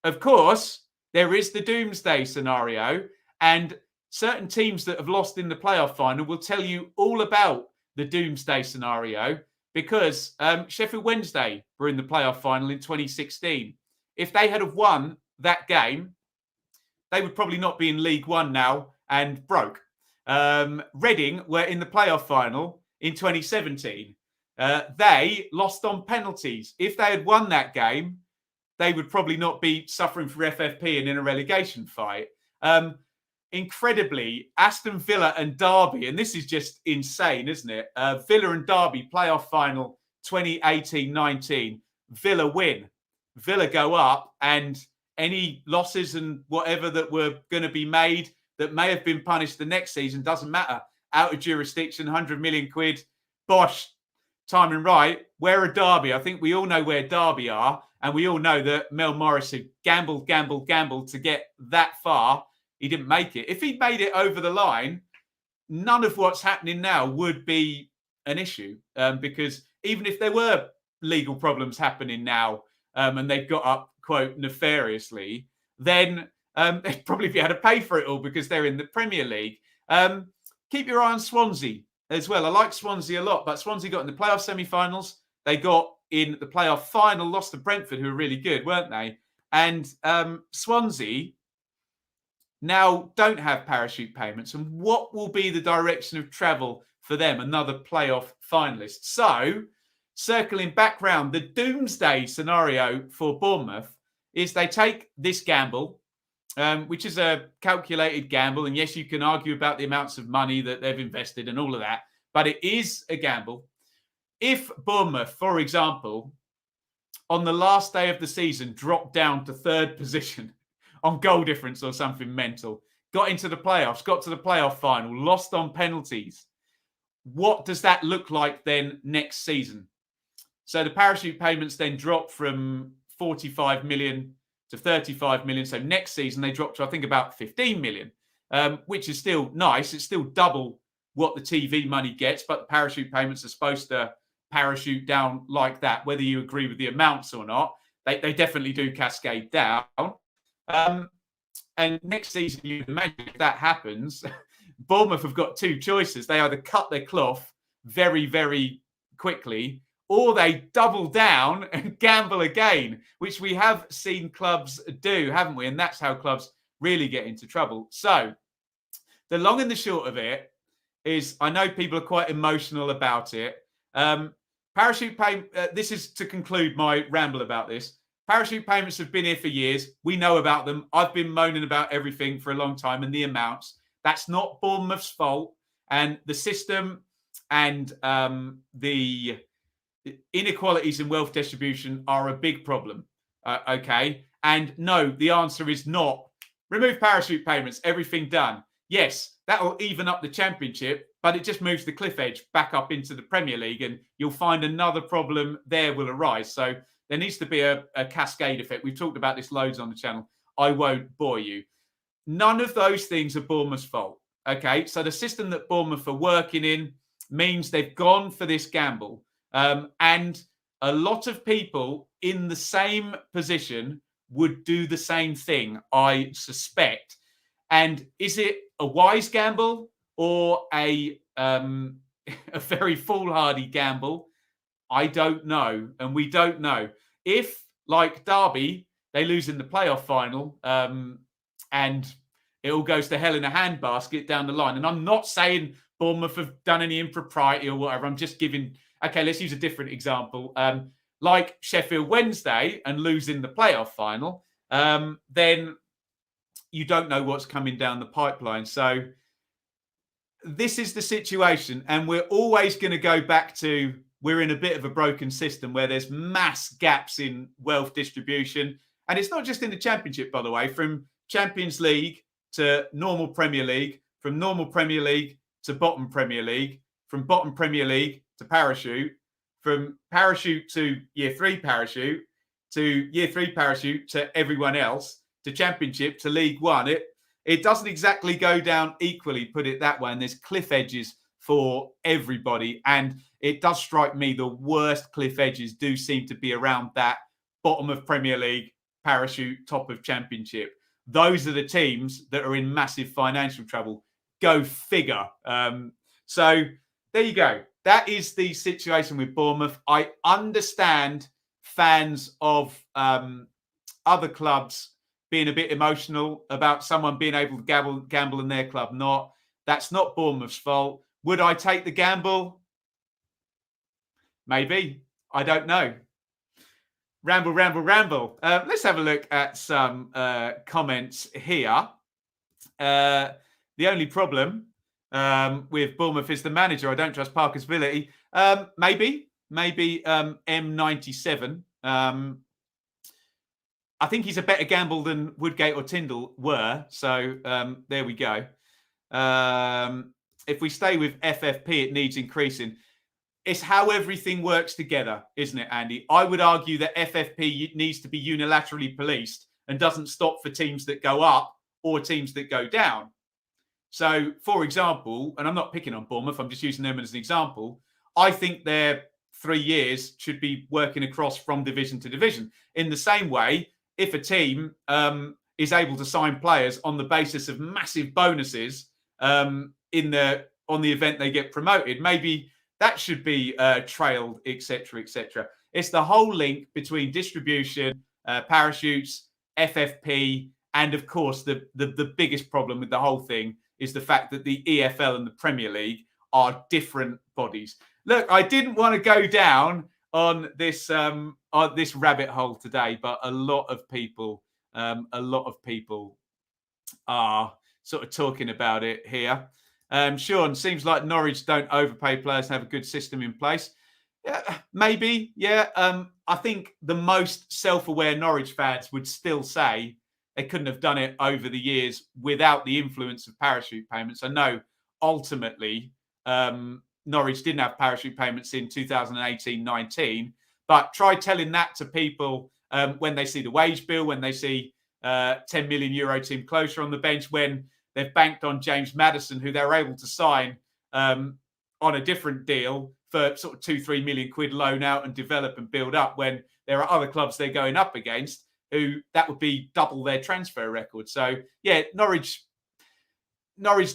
Of course, there is the doomsday scenario. And certain teams that have lost in the playoff final will tell you all about the doomsday scenario because Sheffield Wednesday were in the playoff final in 2016. If they had have won that game, they would probably not be in League One now and broke. Reading were in the playoff final in 2017. They lost on penalties. If they had won that game, they would probably not be suffering for FFP and in a relegation fight. Incredibly, Aston Villa and Derby, and this is just insane, isn't it? Villa and Derby playoff final 2018-19. Villa win. Villa go up, and any losses and whatever that were going to be made that may have been punished the next season doesn't matter. Out of jurisdiction, 100 million quid. Bosh, time and right. Where are Derby? I think we all know where Derby are, and we all know that Mel Morris had gambled to get that far. He didn't make it. If he'd made it over the line, none of what's happening now would be an issue because even if there were legal problems happening now and they've got up, quote, nefariously, then they'd probably be able to pay for it all because they're in the Premier League. Keep your eye on Swansea as well. I like Swansea a lot, but Swansea got in the playoff semi-finals. They got in the playoff final, lost to Brentford, who were really good, weren't they? And Swansea now don't have parachute payments. And what will be the direction of travel for them, another playoff finalist? So, circling back round, the doomsday scenario for Bournemouth is they take this gamble, which is a calculated gamble. And yes, you can argue about the amounts of money that they've invested and all of that, but it is a gamble. If Bournemouth, for example, on the last day of the season, dropped down to third position on goal difference or something mental, got into the playoffs, got to the playoff final, lost on penalties, what does that look like then next season? So the parachute payments then drop from 45 million to 35 million. So next season they drop to, I think, about 15 million, which is still nice. It's still double what the TV money gets, but the parachute payments are supposed to parachute down like that, whether you agree with the amounts or not. They definitely do cascade down. And next season, you can imagine if that happens, Bournemouth have got two choices. They either cut their cloth very, very quickly, or they double down and gamble again, which we have seen clubs do, haven't we? And that's how clubs really get into trouble. So the long and the short of it is, I know people are quite emotional about it. Parachute pay. This is to conclude my ramble about this. Parachute payments have been here for years. We know about them. I've been moaning about everything for a long time and the amounts. That's not Bournemouth's fault. And the system and the inequalities in wealth distribution are a big problem. Okay. And no, the answer is not remove parachute payments, everything done. Yes, that will even up the championship, but it just moves the cliff edge back up into the Premier League and you'll find another problem there will arise. So there needs to be a cascade effect. We've talked about this loads on the channel. I won't bore you. None of those things are Bournemouth's fault. Okay, so the system that Bournemouth are working in means they've gone for this gamble. And a lot of people in the same position would do the same thing, I suspect. And is it a wise gamble or a very foolhardy gamble? I don't know. And we don't know. If, like Derby, they lose in the playoff final and it all goes to hell in a handbasket down the line. And I'm not saying Bournemouth have done any impropriety or whatever. I'm just giving, okay, let's use a different example. Like Sheffield Wednesday and lose in the playoff final, then you don't know what's coming down the pipeline. So this is the situation. And we're always going to go back to, we're in a bit of a broken system where there's mass gaps in wealth distribution. And it's not just in the Championship, by the way, from Champions League to normal Premier League, from normal Premier League to bottom Premier League, from bottom Premier League to parachute, from parachute to year 3 parachute, to year 3 parachute to everyone else, to Championship, to League One. It doesn't exactly go down equally, put it that way. And there's cliff edges for everybody. And it does strike me the worst cliff edges do seem to be around that bottom of Premier League, parachute, top of Championship. Those are the teams that are in massive financial trouble. Go figure. So there you go. that is the situation with Bournemouth. I understand fans of other clubs being a bit emotional about someone being able to gamble in their club. That's not Bournemouth's fault. Would I take the gamble? Maybe. I don't know. Ramble. Let's have a look at some comments here. The only problem with Bournemouth is the manager. I don't trust Parker's ability. Maybe M97. I think he's a better gamble than Woodgate or Tyndall were. So there we go. If we stay with FFP, it needs increasing. It's how everything works together, isn't it, Andy? I would argue that FFP needs to be unilaterally policed and doesn't stop for teams that go up or teams that go down. So, for example, and I'm not picking on Bournemouth, I'm just using them as an example, I think their 3 years should be working across from division to division. In the same way, if a team is able to sign players on the basis of massive bonuses on the event they get promoted, maybe that should be trailed, etc., etc. It's the whole link between distribution, parachutes, FFP, and of course, the biggest problem with the whole thing is the fact that the EFL and the Premier League are different bodies. Look, I didn't want to go down on this rabbit hole today, but a lot of people are sort of talking about it here. Sean, seems like Norwich don't overpay players and have a good system in place. Yeah, maybe, yeah. I think the most self-aware Norwich fans would still say they couldn't have done it over the years without the influence of parachute payments. I know ultimately Norwich didn't have parachute payments in 2018-19, but try telling that to people when they see the wage bill, when they see 10 million euro team closure on the bench, when they've banked on James Maddison, who they're able to sign on a different deal for sort of 2-3 million quid loan out and develop and build up, when there are other clubs they're going up against who that would be double their transfer record. So, yeah, Norwich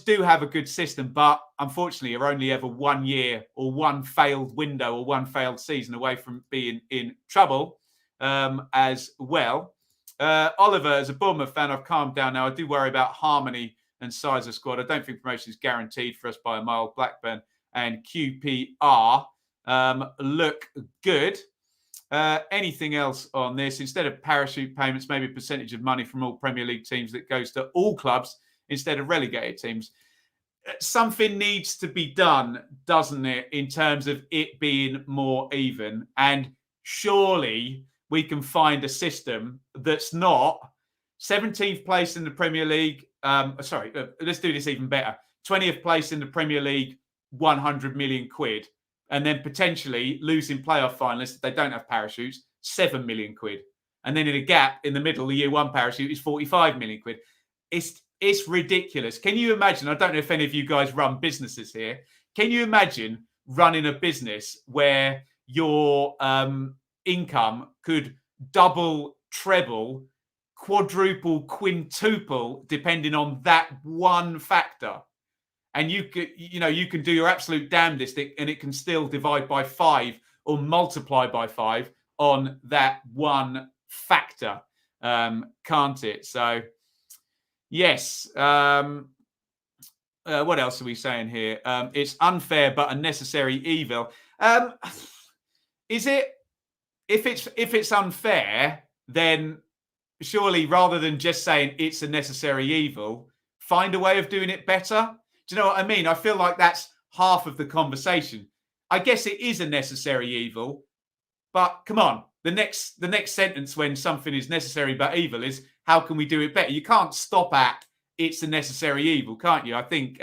do have a good system, but unfortunately are only ever 1 year or one failed window or one failed season away from being in trouble as well. Oliver, as a Bournemouth fan, I've calmed down now. I do worry about harmony and size of squad. I don't think promotion is guaranteed for us by a mile. Blackburn and QPR look good. Anything else on this? Instead of parachute payments, maybe a percentage of money from all Premier League teams that goes to all clubs instead of relegated teams. Something needs to be done, doesn't it, in terms of it being more even? And surely we can find a system that's not 17th place in the Premier League. Let's do this even better. 20th place in the Premier League, 100 million quid. And then potentially losing playoff finalists if they don't have parachutes, 7 million quid. And then in a gap in the middle, the year one parachute is 45 million quid. It's ridiculous. Can you imagine? I don't know if any of you guys run businesses here. Can you imagine running a business where your income could double, treble, quadruple, quintuple, depending on that one factor? And you can do your absolute damnedest and it can still divide by 5 or multiply by 5 on that one factor, can't it? So, yes. What else are we saying here? It's unfair but a necessary evil. Is it? If it's unfair, then surely rather than just saying it's a necessary evil, find a way of doing it better. Do you know what I mean? I feel like that's half of the conversation. I guess it is a necessary evil, but come on. The next sentence when something is necessary but evil is, how can we do it better? You can't stop at it's a necessary evil, can't you? I think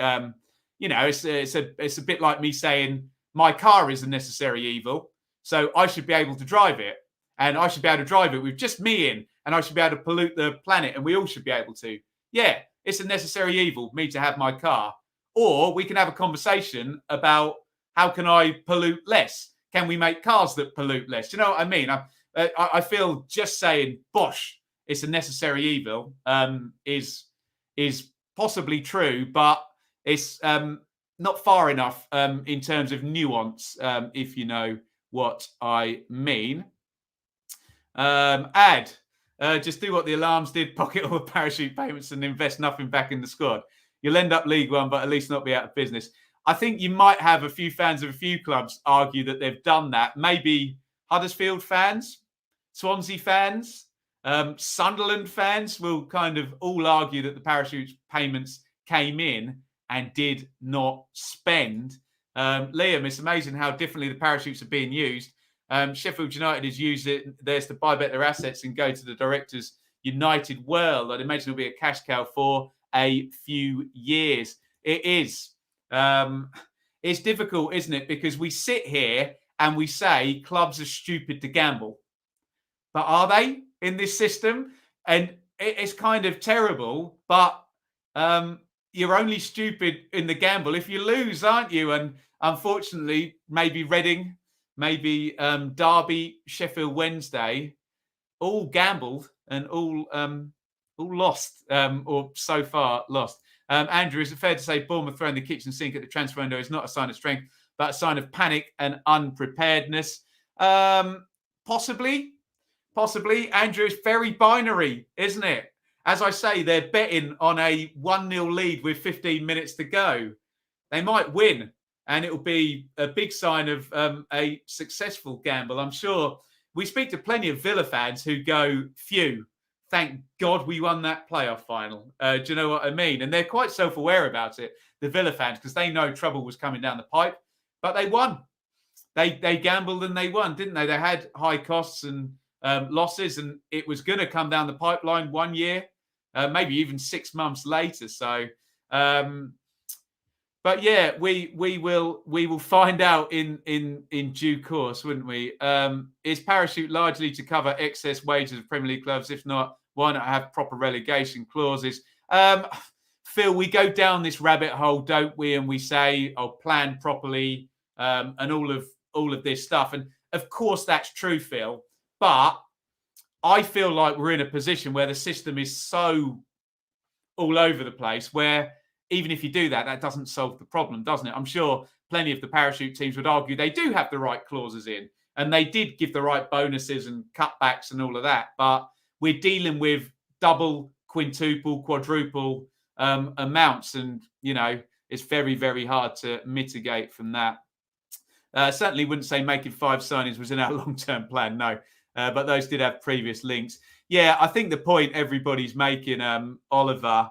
it's a bit like me saying my car is a necessary evil, so I should be able to drive it, and I should be able to drive it with just me in, and I should be able to pollute the planet, and we all should be able to. Yeah, it's a necessary evil for me to have my car. Or we can have a conversation about how can I pollute less? Can we make cars that pollute less? Do you know what I mean? I feel just saying, bosh, it's a necessary evil is possibly true, but it's not far enough in terms of nuance, if you know what I mean. Just do what the alarms did, pocket all the parachute payments and invest nothing back in the squad. You'll end up League One, but at least not be out of business. I think you might have a few fans of a few clubs argue that they've done that. Maybe Huddersfield fans, Swansea fans, Sunderland fans will kind of all argue that the parachute payments came in and did not spend. Liam, it's amazing how differently the parachutes are being used. Sheffield United has used it. There's to buy back their assets and go to the Directors United world. I'd imagine it'll be a cash cow for a few years. It is. It's difficult, isn't it? Because we sit here and we say clubs are stupid to gamble. But are they in this system? And it's kind of terrible. But you're only stupid in the gamble if you lose, aren't you? And unfortunately, maybe Reading, maybe Derby, Sheffield Wednesday, all gambled and all lost, or so far lost. Andrew, is it fair to say Bournemouth throwing the kitchen sink at the transfer window is not a sign of strength, but a sign of panic and unpreparedness? Possibly. Andrew, it's very binary, isn't it? As I say, they're betting on a 1-0 lead with 15 minutes to go. They might win, and it will be a big sign of a successful gamble. I'm sure we speak to plenty of Villa fans who go, phew, thank God we won that playoff final. Do you know what I mean? And they're quite self-aware about it, the Villa fans, because they know trouble was coming down the pipe. But they won. They gambled and they won, didn't they? They had high costs and losses, and it was going to come down the pipeline 1 year, maybe even 6 months later. So, but yeah, we will find out in due course, wouldn't we? Is parachute largely to cover excess wages of Premier League clubs? If not, why not have proper relegation clauses? Phil, we go down this rabbit hole, don't we? And we say, "Oh, plan properly," and all of this stuff. And of course, that's true, Phil. But I feel like we're in a position where the system is so all over the place, where even if you do that, that doesn't solve the problem, doesn't it? I'm sure plenty of the parachute teams would argue they do have the right clauses in, and they did give the right bonuses and cutbacks and all of that. But we're dealing with double, quintuple, quadruple amounts, and it's very, very hard to mitigate from that. Certainly wouldn't say making 5 signings was in our long-term plan, no. But those did have previous links. Yeah, I think the point everybody's making, Oliver,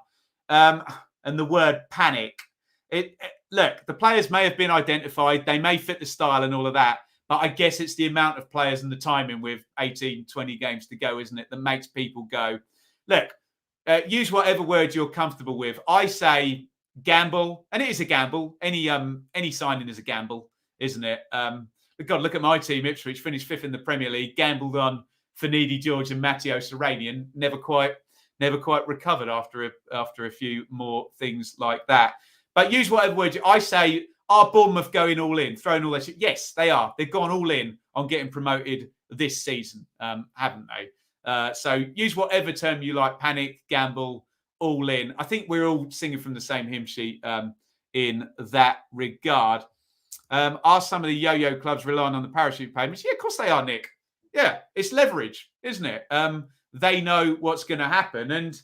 and the word panic. Look, the players may have been identified. They may fit the style and all of that. But I guess it's the amount of players and the timing with 18, 20 games to go, isn't it, that makes people go, look, use whatever word you're comfortable with. I say gamble, and it is a gamble. Any signing is a gamble, isn't it? God, look at my team, Ipswich, finished 5th in the Premier League, gambled on Finidi George and Matteo Serrani, and never quite recovered after a few more things like that. But use whatever word I say. Are Bournemouth going all in, throwing all that shit? Yes, they are. They've gone all in on getting promoted this season, haven't they? So use whatever term you like: panic, gamble, all in. I think we're all singing from the same hymn sheet in that regard. Are some of the yo-yo clubs relying on the parachute payments? Yeah, of course they are, Nick. Yeah, it's leverage, isn't it? They know what's going to happen, and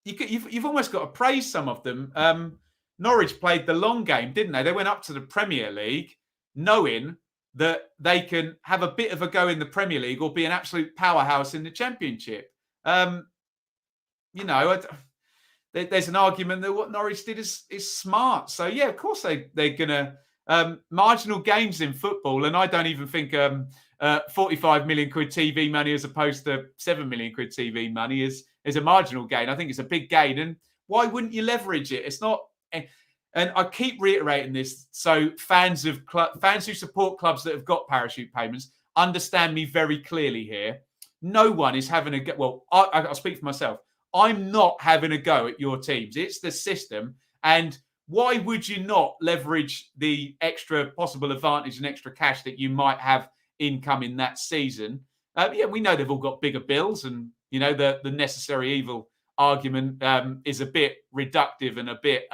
you've almost got to praise some of them. Norwich played the long game, didn't they? They went up to the Premier League knowing that they can have a bit of a go in the Premier League or be an absolute powerhouse in the Championship. There's an argument that what Norwich did is smart. So, yeah, of course they're going to marginal gains in football. And I don't even think 45 million quid TV money as opposed to 7 million quid TV money is a marginal gain. I think it's a big gain. And why wouldn't you leverage it? It's not. And I keep reiterating this. So fans who support clubs that have got parachute payments understand me very clearly here. No one is having a go. Well, I'll speak for myself. I'm not having a go at your teams. It's the system. And why would you not leverage the extra possible advantage and extra cash that you might have incoming that season? We know they've all got bigger bills, and the necessary evil argument is a bit reductive and a bit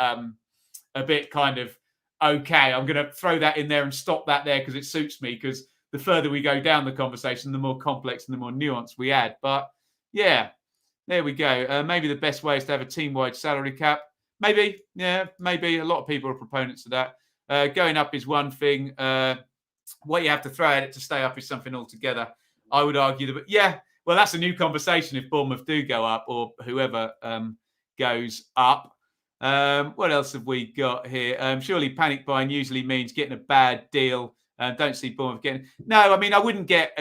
a bit kind of, okay, I'm going to throw that in there and stop that there because it suits me, because the further we go down the conversation, the more complex and the more nuance we add. But yeah, there we go. Maybe the best way is to have a team-wide salary cap. Maybe, yeah, maybe. A lot of people are proponents of that. Going up is one thing. What you have to throw at it to stay up is something altogether. I would argue that, but yeah, well, that's a new conversation if Bournemouth do go up, or whoever goes up. What else have we got here? Surely panic buying usually means getting a bad deal. Don't see Bournemouth getting... No, I mean, I wouldn't get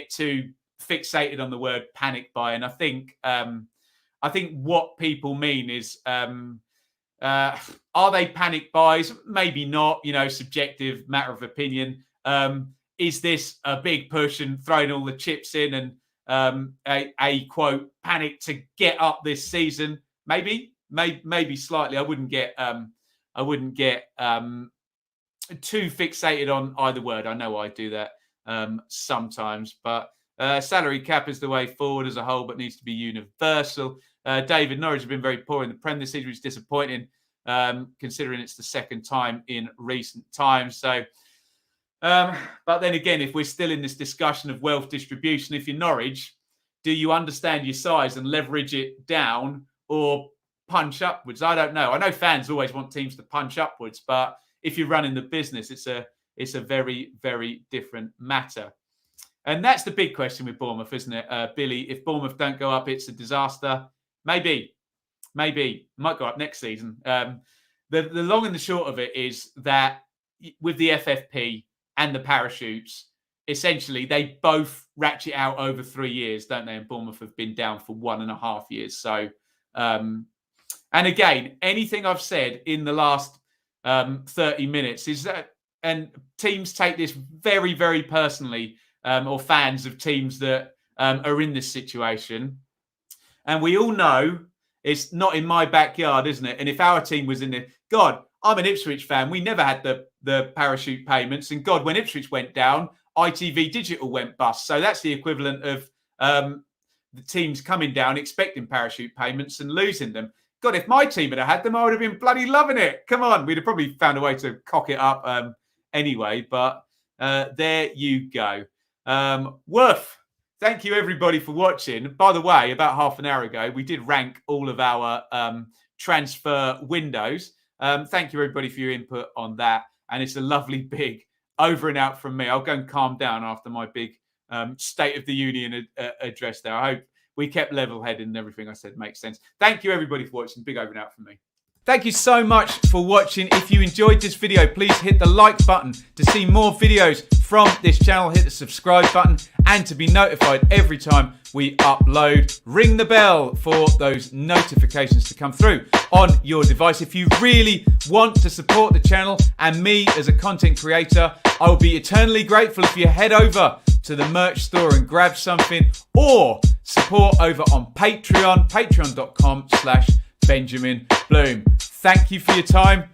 too fixated on the word panic buying. I think what people mean is, are they panic buys? Maybe not, subjective matter of opinion. Is this a big push and throwing all the chips in and a quote panic to get up this season? Maybe slightly. I wouldn't get too fixated on either word. I know I do that sometimes, but salary cap is the way forward as a whole, but needs to be universal. David, Norwich have been very poor in the Prem this season, which is disappointing, considering it's the second time in recent times. So, but then again, if we're still in this discussion of wealth distribution, if you're Norwich, do you understand your size and leverage it down or punch upwards? I don't know. I know fans always want teams to punch upwards, but if you're running the business, it's a very, very different matter. And that's the big question with Bournemouth, isn't it, Billy? If Bournemouth don't go up, it's a disaster. Maybe. Might go up next season. The long and the short of it is that with the FFP and the parachutes, essentially they both ratchet out over 3 years, don't they? And Bournemouth have been down for 1.5 years. So, and again, anything I've said in the last 30 minutes is that, and teams take this very, very personally, or fans of teams that are in this situation. And we all know it's not in my backyard, isn't it? And if our team was in there, God, I'm an Ipswich fan. We never had the parachute payments. And God, when Ipswich went down, ITV Digital went bust. So that's the equivalent of the teams coming down, expecting parachute payments and losing them. God, if my team had them, I would have been bloody loving it. Come on. We'd have probably found a way to cock it up anyway. But there you go. Woof. Thank you, everybody, for watching. By the way, about half an hour ago, we did rank all of our transfer windows. Thank you, everybody, for your input on that. And it's a lovely big over and out from me. I'll go and calm down after my big State of the Union address there. I hope we kept level-headed and everything I said makes sense. Thank you, everybody, for watching. Big over and out from me. Thank you so much for watching. If you enjoyed this video, please hit the like button to see more videos from this channel. Hit the subscribe button and to be notified every time we upload. Ring the bell for those notifications to come through on your device. If you really want to support the channel and me as a content creator, I will be eternally grateful if you head over to the merch store and grab something, or support over on Patreon, patreon.com/Benjamin Bloom. Thank you for your time.